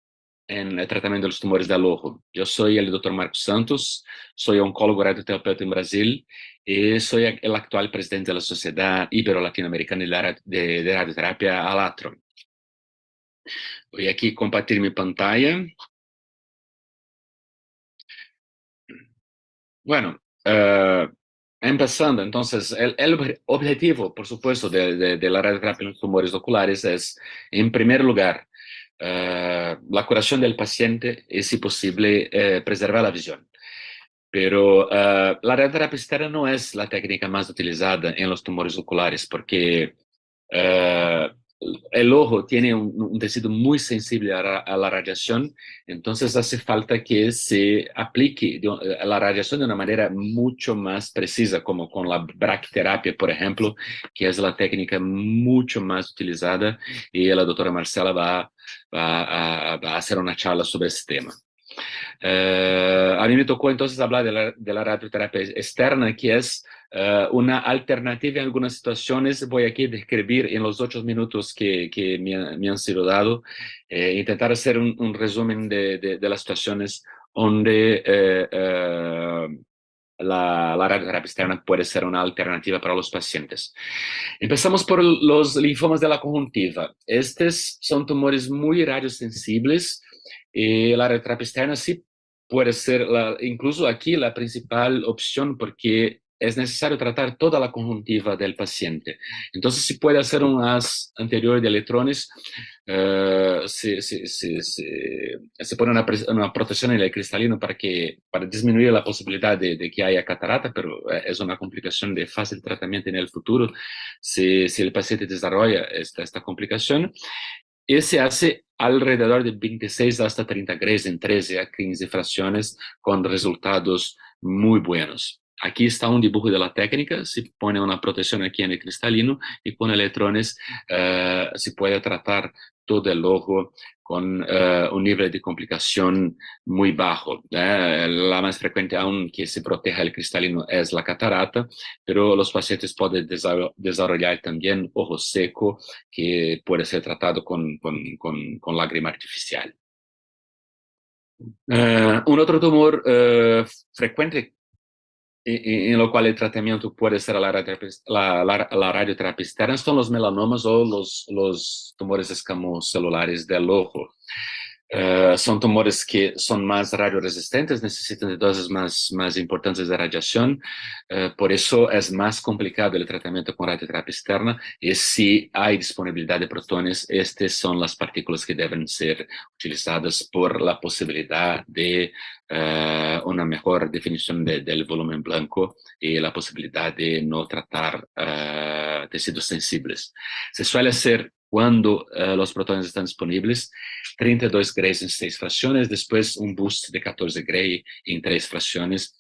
Speaker 11: en el tratamiento de los tumores del ojo. Yo soy el Dr. Marcos Santos, soy oncólogo radioterapeuta en Brasil y soy el actual presidente de la Sociedad Ibero-Latinoamericana de Radioterapia Alatro. Voy aquí a compartir mi pantalla. Bueno, empezando, entonces, el objetivo, por supuesto, de la radioterapia en los tumores oculares es, en primer lugar, la curación del paciente y, si posible, preservar la visión. Pero la radioterapia externa no es la técnica más utilizada en los tumores oculares, porque el ojo tiene un tejido muy sensible a la radiación, entonces hace falta que se aplique la radiación de una manera mucho más precisa, como con la braquiterapia, por ejemplo, que es la técnica mucho más utilizada, y la doctora Marcela va a hacer una charla sobre ese tema. A mí me tocó entonces hablar de la radioterapia externa, que es una alternativa en algunas situaciones. Voy aquí a describir en los 8 minutos que me han sido dados, intentar hacer un resumen de las situaciones donde la radioterapia externa puede ser una alternativa para los pacientes. Empezamos por los linfomas de la conjuntiva. Estos son tumores muy radiosensibles, y la radioterapia externa sí puede ser, incluso aquí, la principal opción, porque es necesario tratar toda la conjuntiva del paciente. Entonces, si puede hacer un haz anterior de electrones, se pone una protección en el cristalino para disminuir la posibilidad de que haya catarata, pero es una complicación de fácil tratamiento en el futuro si el paciente desarrolla esta complicación. Y se hace alrededor de 26 hasta 30 grays en 13 a 15 fracciones, con resultados muy buenos. Aquí está un dibujo de la técnica. Se pone una protección aquí en el cristalino y con electrones se puede tratar todo el ojo con un nivel de complicación muy bajo. La más frecuente aún que se proteja el cristalino es la catarata, pero los pacientes pueden desarrollar también ojo seco, que puede ser tratado con lágrima artificial. Un otro tumor frecuente en lo cual el tratamiento puede ser la radioterapia externa son los melanomas o los tumores escamocelulares del ojo. Son tumores que son más radioresistentes, necesitan de dosis más importantes de radiación, por eso es más complicado el tratamiento con radioterapia externa, y si hay disponibilidad de protones, estas son las partículas que deben ser utilizadas por la posibilidad de una mejor definición del volumen blanco y la posibilidad de no tratar tejidos sensibles. Se suele hacer cuando los protones están disponibles, 32 grays en 6 fracciones, después un boost de 14 gray en 3 fracciones,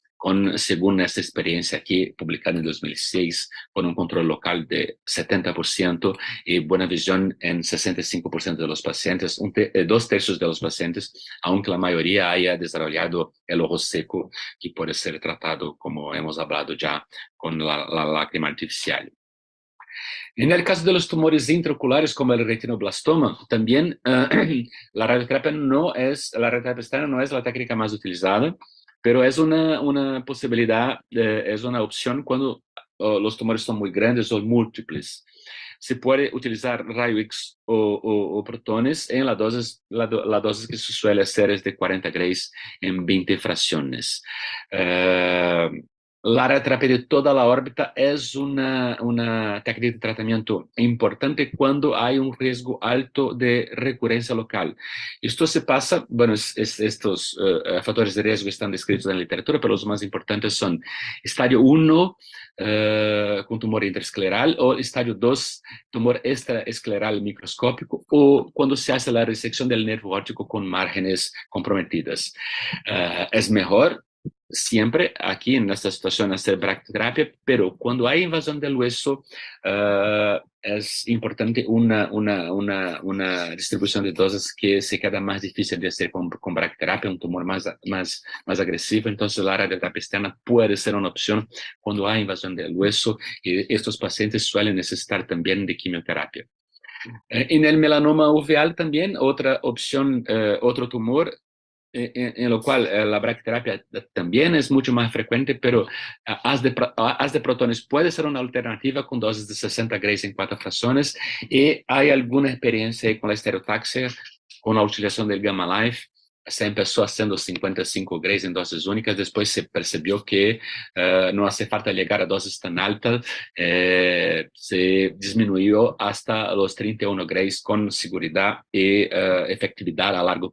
Speaker 11: según esta experiencia aquí publicada en 2006, con un control local de 70% y buena visión en 65% de los pacientes, 2/3 de los pacientes, aunque la mayoría haya desarrollado el ojo seco, que puede ser tratado, como hemos hablado ya, con la lágrima artificial. En el caso de los tumores intraoculares como el retinoblastoma, también la radioterapia externa no es la técnica más utilizada, pero es una posibilidad, es una opción cuando los tumores son muy grandes o múltiples. Se puede utilizar rayo X o protones en la dosis que se suele hacer es de 40 grays en 20 fracciones. La radioterapia de toda la órbita es una técnica de tratamiento importante cuando hay un riesgo alto de recurrencia local. Esto se pasa, bueno, estos factores de riesgo están descritos en la literatura, pero los más importantes son estadio 1, con tumor intraescleral, o estadio 2, tumor extraescleral microscópico, o cuando se hace la resección del nervio óptico con márgenes comprometidas. Es mejor siempre aquí en esta situación hacer bractoterapia, pero cuando hay invasión del hueso es importante una distribución de dosis que se queda más difícil de hacer con bractoterapia, un tumor más agresivo, entonces la radioterapia externa puede ser una opción cuando hay invasión del hueso, y estos pacientes suelen necesitar también de quimioterapia. En el melanoma uveal también, otra opción, otro tumor, en lo cual la bractoterapia también es mucho más frecuente, pero haz de protones puede ser una alternativa con dosis de 60 grays en 4 fracciones, y hay alguna experiencia con la estereotaxia, con la utilización del gamma life. Se empezó haciendo 55 grays en dosis únicas, después se percibió que no hace falta llegar a dosis tan altas, se disminuyó hasta los 31 grays con seguridad y efectividad a largo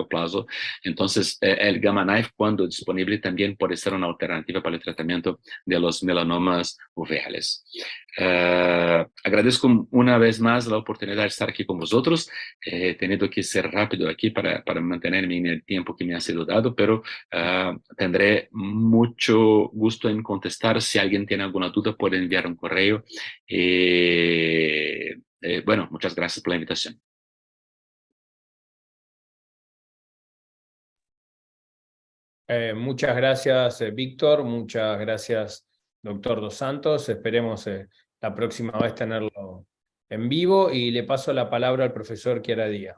Speaker 11: plazo. Entonces, el gamma knife, cuando disponible, también puede ser una alternativa para el tratamiento de los melanomas uveales. Agradezco una vez más la oportunidad de estar aquí con vosotros. He tenido que ser rápido aquí para mantenerme en el tiempo que me ha sido dado, pero tendré mucho gusto en contestar. Si alguien tiene alguna duda, puede enviar un correo. Bueno, muchas gracias por la invitación.
Speaker 1: Muchas gracias, Víctor. Muchas gracias, doctor Dos Santos. Esperemos la próxima vez tenerlo en vivo, y le paso la palabra al profesor Chiaradía.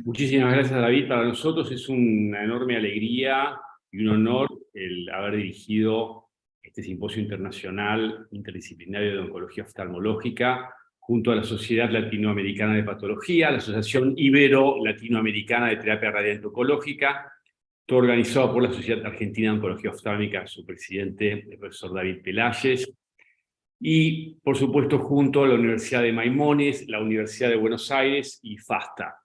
Speaker 3: Muchísimas gracias, David. Para nosotros es una enorme alegría y un honor el haber dirigido este simposio internacional interdisciplinario de oncología oftalmológica junto a la Sociedad Latinoamericana de Patología, la Asociación Ibero-Latinoamericana de Terapia Radiante Oncológica, todo organizado por la Sociedad Argentina de Oncología Oftálmica, su presidente, el profesor David Pelayes, y, por supuesto, junto a la Universidad de Maimonides, la Universidad de Buenos Aires y FASTA.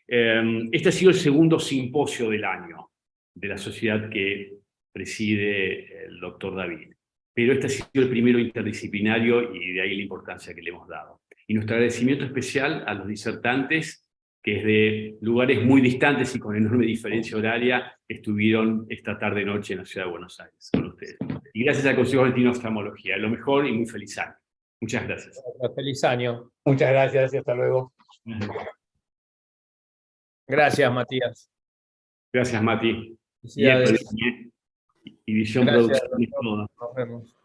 Speaker 3: Este ha sido el segundo simposio del año de la sociedad que preside el doctor David, pero este ha sido el primero interdisciplinario, y de ahí la importancia que le hemos dado. Y nuestro agradecimiento especial a los disertantes, que desde lugares muy distantes y con enorme diferencia horaria estuvieron esta tarde-noche en la ciudad de Buenos Aires con ustedes. Y gracias al Consejo Argentino de Oftalmología. Lo mejor y muy feliz año. Muchas gracias.
Speaker 1: Feliz año.
Speaker 8: Muchas gracias y hasta luego.
Speaker 1: Gracias, Matías.
Speaker 3: Gracias, Mati.
Speaker 1: Felicidades.
Speaker 3: Y visión
Speaker 1: Gracias,
Speaker 3: producción y todo.
Speaker 1: Nos vemos.